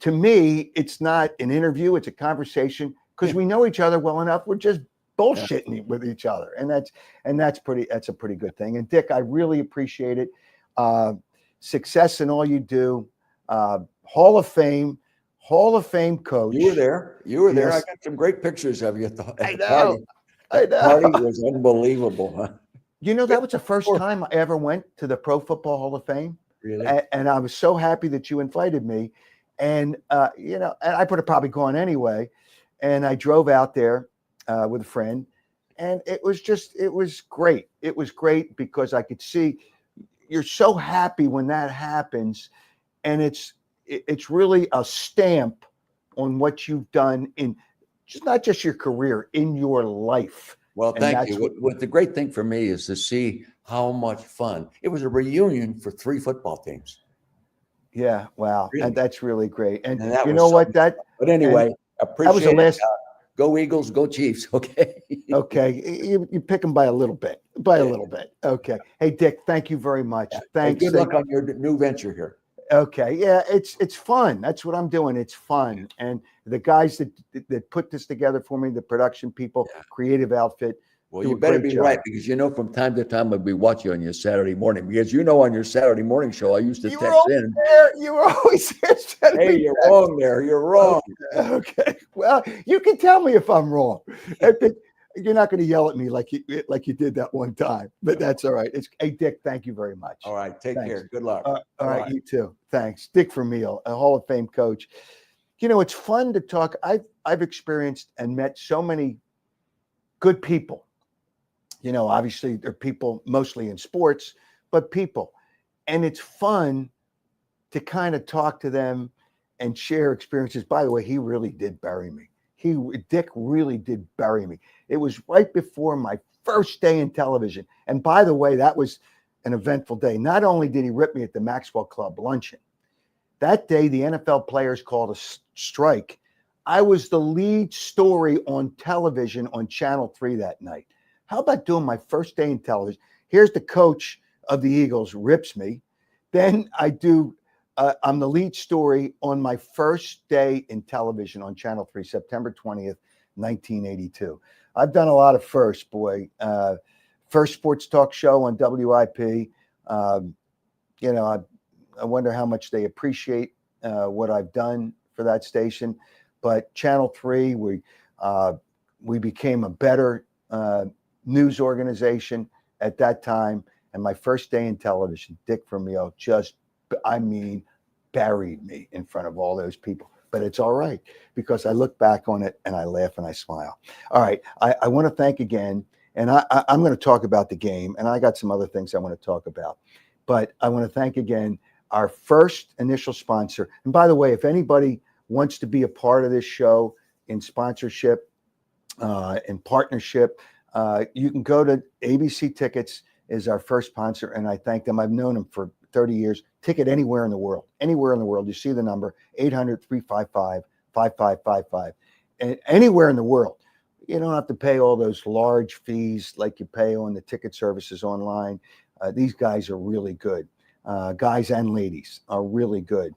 to me, it's not an interview. It's a conversation because we know each other well enough. We're just bullshitting with each other, and that's a pretty good thing. And Dick, I really appreciate it. Success in all you do. Hall of Fame coach. You were there. Yes. I got some great pictures of you at the I know. party. I The know. party was unbelievable, huh? That was the first time I ever went to the Pro Football Hall of Fame. Really? And I was so happy that you invited me. And, and I would have probably gone anyway. And I drove out there with a friend. And it was great. It was great because I could see you're so happy when that happens. And it's really a stamp on what you've done in not just your career, in your life. Well, And thank you. What the great thing for me is to see how much fun. It was a reunion for 3 football teams. Yeah, wow. Really? And that's really great. And that you was know so what? much fun. But anyway, appreciate that was the last. Go Eagles, go Chiefs. Okay. Okay. You pick them by a little bit. A little bit. Okay. Hey, Dick, thank you very much. Yeah. Thanks. Hey, good luck on your new venture here. Okay. Yeah, it's fun. That's what I'm doing. It's fun. And the guys that put this together for me, the production people, creative outfit. Well, you better be right, because from time to time I'll be watching on your Saturday morning, because on your Saturday morning show I used to text in. You were always there. Hey, you're wrong there. You're wrong. Okay. Well, you can tell me if I'm wrong. You're not going to yell at me like you did that one time, but that's all right. Hey, Dick, thank you very much. All right. Take care. Good luck. All right. You too. Thanks. Dick Vermeil, a Hall of Fame coach. It's fun to talk. I've experienced and met so many good people. Obviously they're people mostly in sports, but people. And it's fun to kind of talk to them and share experiences. By the way, he really did bury me. Dick really did bury me. It was right before my first day in television. And by the way, that was an eventful day. Not only did he rip me at the Maxwell Club luncheon, that day the NFL players called a strike. I was the lead story on television on Channel 3 that night. How about doing my first day in television? Here's the coach of the Eagles rips me. Then I do, I'm the lead story on my first day in television on Channel 3, September 20th, 1982. I've done a lot of firsts, boy. First sports talk show on WIP. I wonder how much they appreciate what I've done for that station. But Channel 3, we became a better news organization at that time. And my first day in television, Dick Vermeil buried me in front of all those people. But it's all right, because I look back on it and I laugh and I smile. All right. I want to thank again. And I'm going to talk about the game, and I got some other things I want to talk about. But I want to thank again our first initial sponsor. And by the way, if anybody wants to be a part of this show in sponsorship, in partnership, you can go to ABC Tickets is our first sponsor, and I thank them. I've known them for 30 years. Ticket anywhere in the world. You see the number 800-355-5555. And anywhere in the world. You don't have to pay all those large fees like you pay on the ticket services online. These guys are really good. Guys and ladies are really good.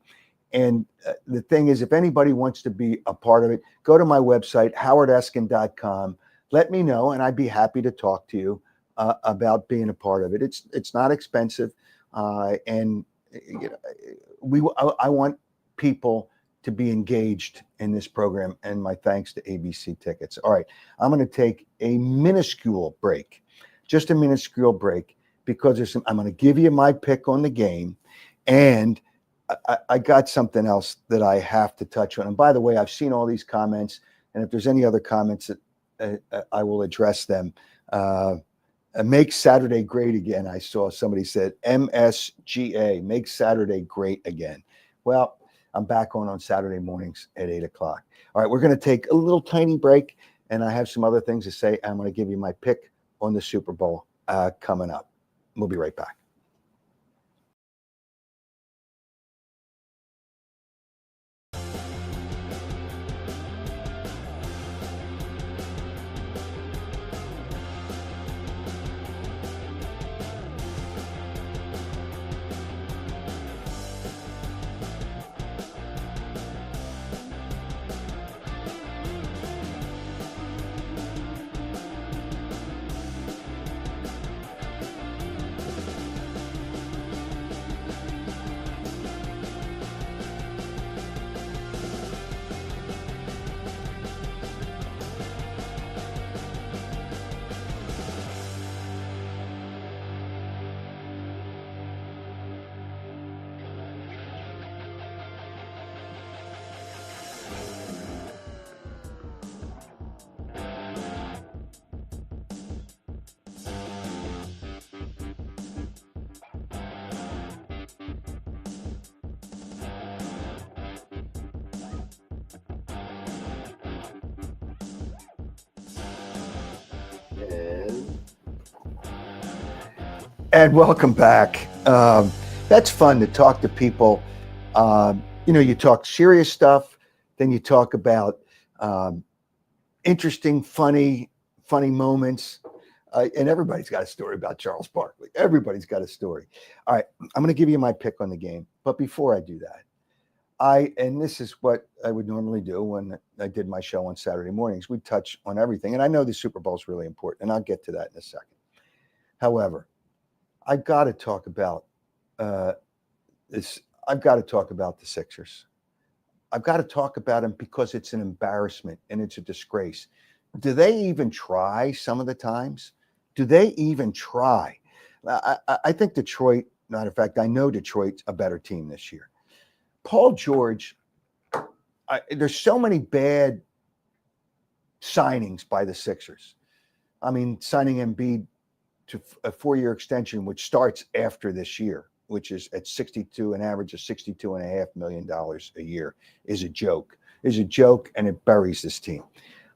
And the thing is, if anybody wants to be a part of it, go to my website, howardeskin.com. Let me know, and I'd be happy to talk to you about being a part of it. It's not expensive, and I want people to be engaged in this program. And my thanks to ABC Tickets. All right, I'm going to take a minuscule break, just a minuscule break, because I'm going to give you my pick on the game, and I got something else that I have to touch on. And by the way, I've seen all these comments, and if there's any other comments that I will address them. Make Saturday great again. I saw somebody said MSGA, make Saturday great again. Well, I'm back on Saturday mornings at 8 o'clock. All right, we're going to take a little tiny break, and I have some other things to say. I'm going to give you my pick on the Super Bowl coming up. We'll be right back. And welcome back. That's fun to talk to people. You talk serious stuff, then you talk about interesting, funny moments. And everybody's got a story about Charles Barkley. Everybody's got a story. All right, I'm going to give you my pick on the game. But before I do that, and this is what I would normally do when I did my show on Saturday mornings. We touch on everything. And I know the Super Bowl is really important, and I'll get to that in a second. However, I've got to talk about this. I've got to talk about the Sixers. I've got to talk about them because it's an embarrassment and it's a disgrace. Do they even try some of the times? Do they even try? I think Detroit, matter of fact, I know Detroit's a better team this year. Paul George, there's so many bad signings by the Sixers. I mean, signing Embiid to a 4-year extension, which starts after this year, which is at 62, an average of $62.5 million a year, is a joke. And it buries this team.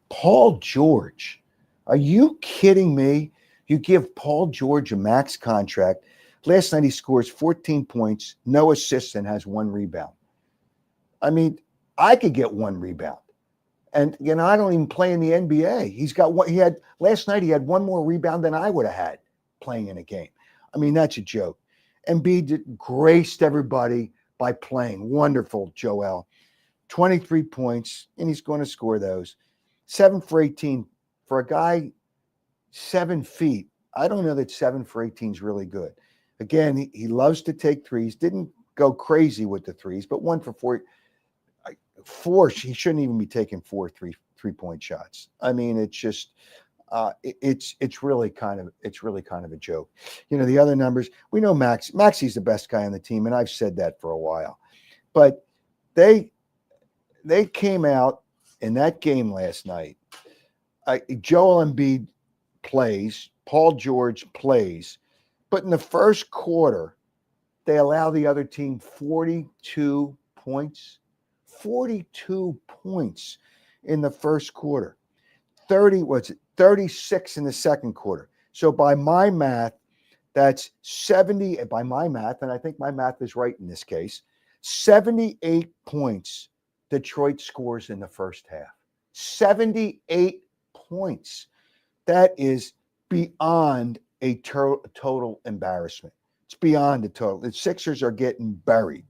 Paul George, are you kidding me? You give Paul George a max contract. Last night he scores 14 points, no assists, and has 1 rebound. I mean, I could get 1 rebound. And I don't even play in the NBA. He's got what he had last night. He had 1 more rebound than I would have had playing in a game. I mean, that's a joke. Embiid graced everybody by playing. Wonderful, Joel. 23 points, and he's going to score those. 7 for 18 for a guy 7 feet. I don't know that 7 for 18 is really good. Again, he loves to take threes. Didn't go crazy with the threes, but 1 for 4. 4, he shouldn't even be taking 4 3-point shots. I mean, it's just it's really kind of a joke. The other numbers, we know Maxi's the best guy on the team, and I've said that for a while. But they came out in that game last night. Joel Embiid plays, Paul George plays, but in the first quarter, they allow the other team 42 points. 42 points in the first quarter. 36 in the second quarter. So by my math, that's 70. By my math, and I think my math is right in this case, 78 points Detroit scores in the first half. 78 points. That is beyond a total embarrassment. It's beyond a total. The Sixers are getting buried.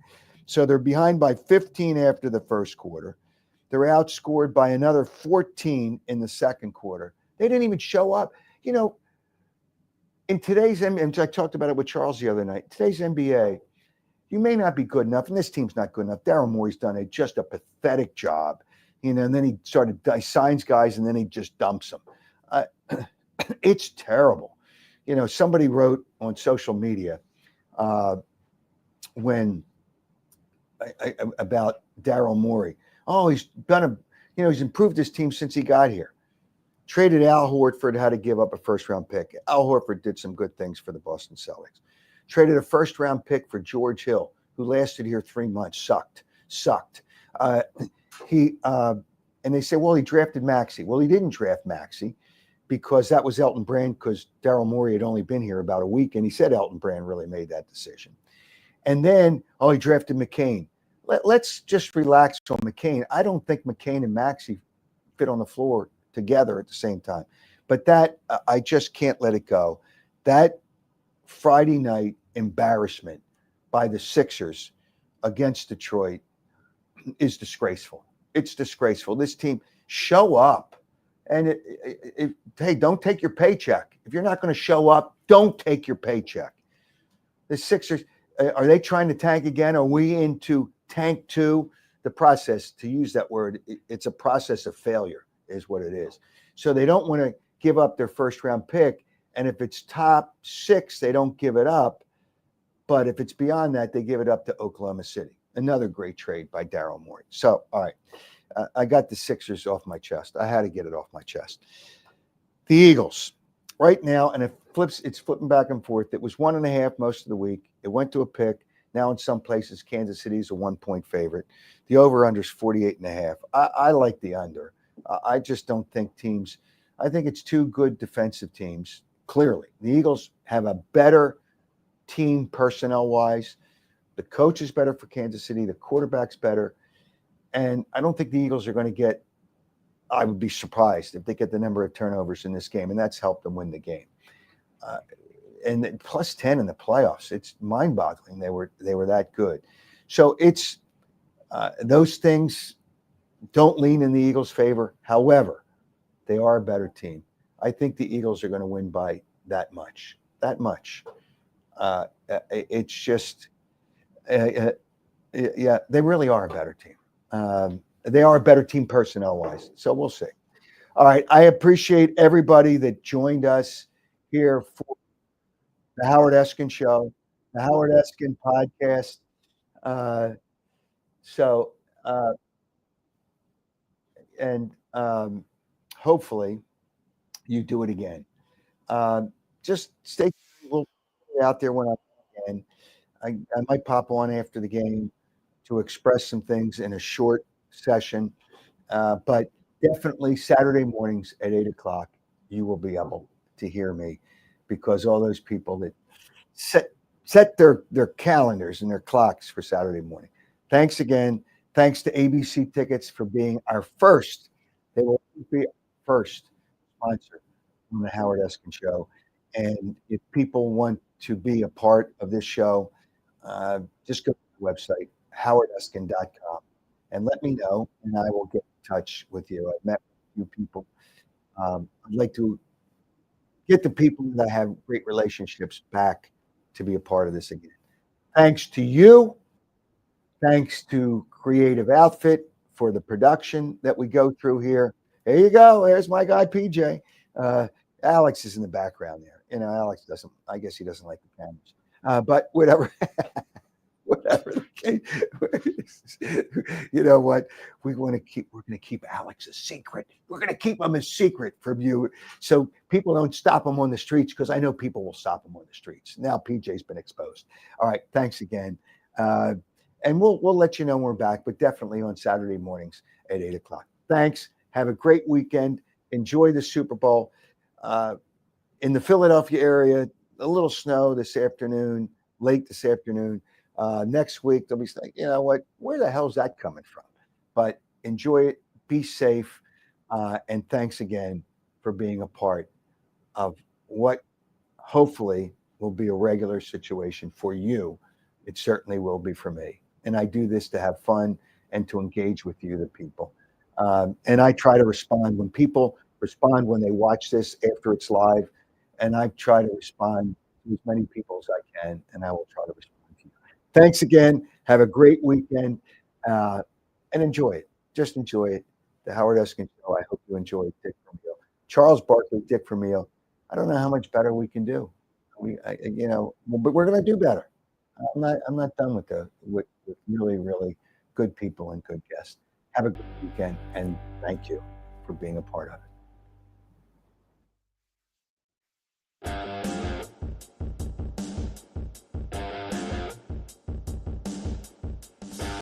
So they're behind by 15 after the first quarter. They're outscored by another 14 in the second quarter. They didn't even show up. In today's NBA, I talked about it with Charles the other night. Today's NBA, you may not be good enough, and this team's not good enough. Daryl Morey's done just a pathetic job. And then he signs guys, and then he just dumps them. It's terrible. Somebody wrote on social media about Daryl Morey. Oh, he's improved his team since he got here. Traded Al Horford, had to give up a first-round pick. Al Horford did some good things for the Boston Celtics. Traded a first-round pick for George Hill, who lasted here 3 months. Sucked. And they say, well, he drafted Maxey. Well, he didn't draft Maxey because that was Elton Brand, because Daryl Morey had only been here about a week, and he said Elton Brand really made that decision. And then, he drafted McCain. Let's just relax on McCain. I don't think McCain and Maxey fit on the floor together at the same time. But that, I just can't let it go. That Friday night embarrassment by the Sixers against Detroit is disgraceful. It's disgraceful. This team, show up. And hey, don't take your paycheck. If you're not going to show up, don't take your paycheck. The Sixers, are they trying to tank again? Are we into tank 2? The process, to use that word, it's a process of failure is what it is. So they don't want to give up their first round pick. And if it's top 6, they don't give it up. But if it's beyond that, they give it up to Oklahoma City. Another great trade by Daryl Morey. So, all right. I got the Sixers off my chest. I had to get it off my chest. The Eagles, right now, and it's flipping back and forth. It was 1.5 most of the week. It went to a pick. Now, in some places, Kansas City is a 1-point favorite. The over-under is 48.5. I like the under. I just don't think teams. I think it's 2 good defensive teams. Clearly, the Eagles have a better team personnel-wise. The coach is better for Kansas City. The quarterback's better. And I don't think the Eagles are going to get, I would be surprised if they get the number of turnovers in this game, and that's helped them win the game. And plus 10 in the playoffs, it's mind-boggling. They were that good. So it's those things don't lean in the Eagles' favor. However, they are a better team. I think the Eagles are going to win by that much. That much. It's just, yeah, they really are a better team. They are a better team personnel-wise. So we'll see. All right. I appreciate everybody that joined us here for the Howard Eskin Show, the Howard Eskin podcast. Hopefully you do it again. Just stay out there when I'm again. I might pop on after the game to express some things in a short session, but definitely Saturday mornings at 8:00, you will be able to hear me, because all those people that set their calendars and their clocks for Saturday morning. Thanks again. Thanks to ABC Tickets for being our first. They will be our first sponsor on the Howard Eskin Show. And if people want to be a part of this show, just go to the website, howardeskin.com, and let me know, and I will get in touch with you. I've met a few people. I'd like to get the people that I have great relationships back to be a part of this again. Thanks to you. Thanks to Creative Outfit for the production that we go through here. There you go. There's my guy, PJ. Alex is in the background there. Alex I guess he doesn't like the cameras. But whatever. Whatever the case. You know what? We're going to keep Alex a secret. We're going to keep him a secret from you, so people don't stop him on the streets, because I know people will stop him on the streets. Now PJ's been exposed. All right. Thanks again. And we'll let you know when we're back, but definitely on Saturday mornings at 8:00. Thanks. Have a great weekend. Enjoy the Super Bowl. In the Philadelphia area, a little snow this afternoon, late this afternoon. Next week, they'll be saying, you know what? Where the hell's that coming from? But enjoy it. Be safe. And thanks again for being a part of what hopefully will be a regular situation for you. It certainly will be for me. And I do this to have fun and to engage with you, the people. And I try to respond when people respond when they watch this after it's live. And I try to respond to as many people as I can, and I will try to respond to you. Thanks again. Have a great weekend, and enjoy it. Just enjoy it. The Howard Eskin Show. I hope you enjoy it. Dick Vermeil, Charles Barkley, Dick Vermeil. I don't know how much better we can do. But we're going to do better. I'm not done with really, really good people and good guests. Have a good weekend, and thank you for being a part of it.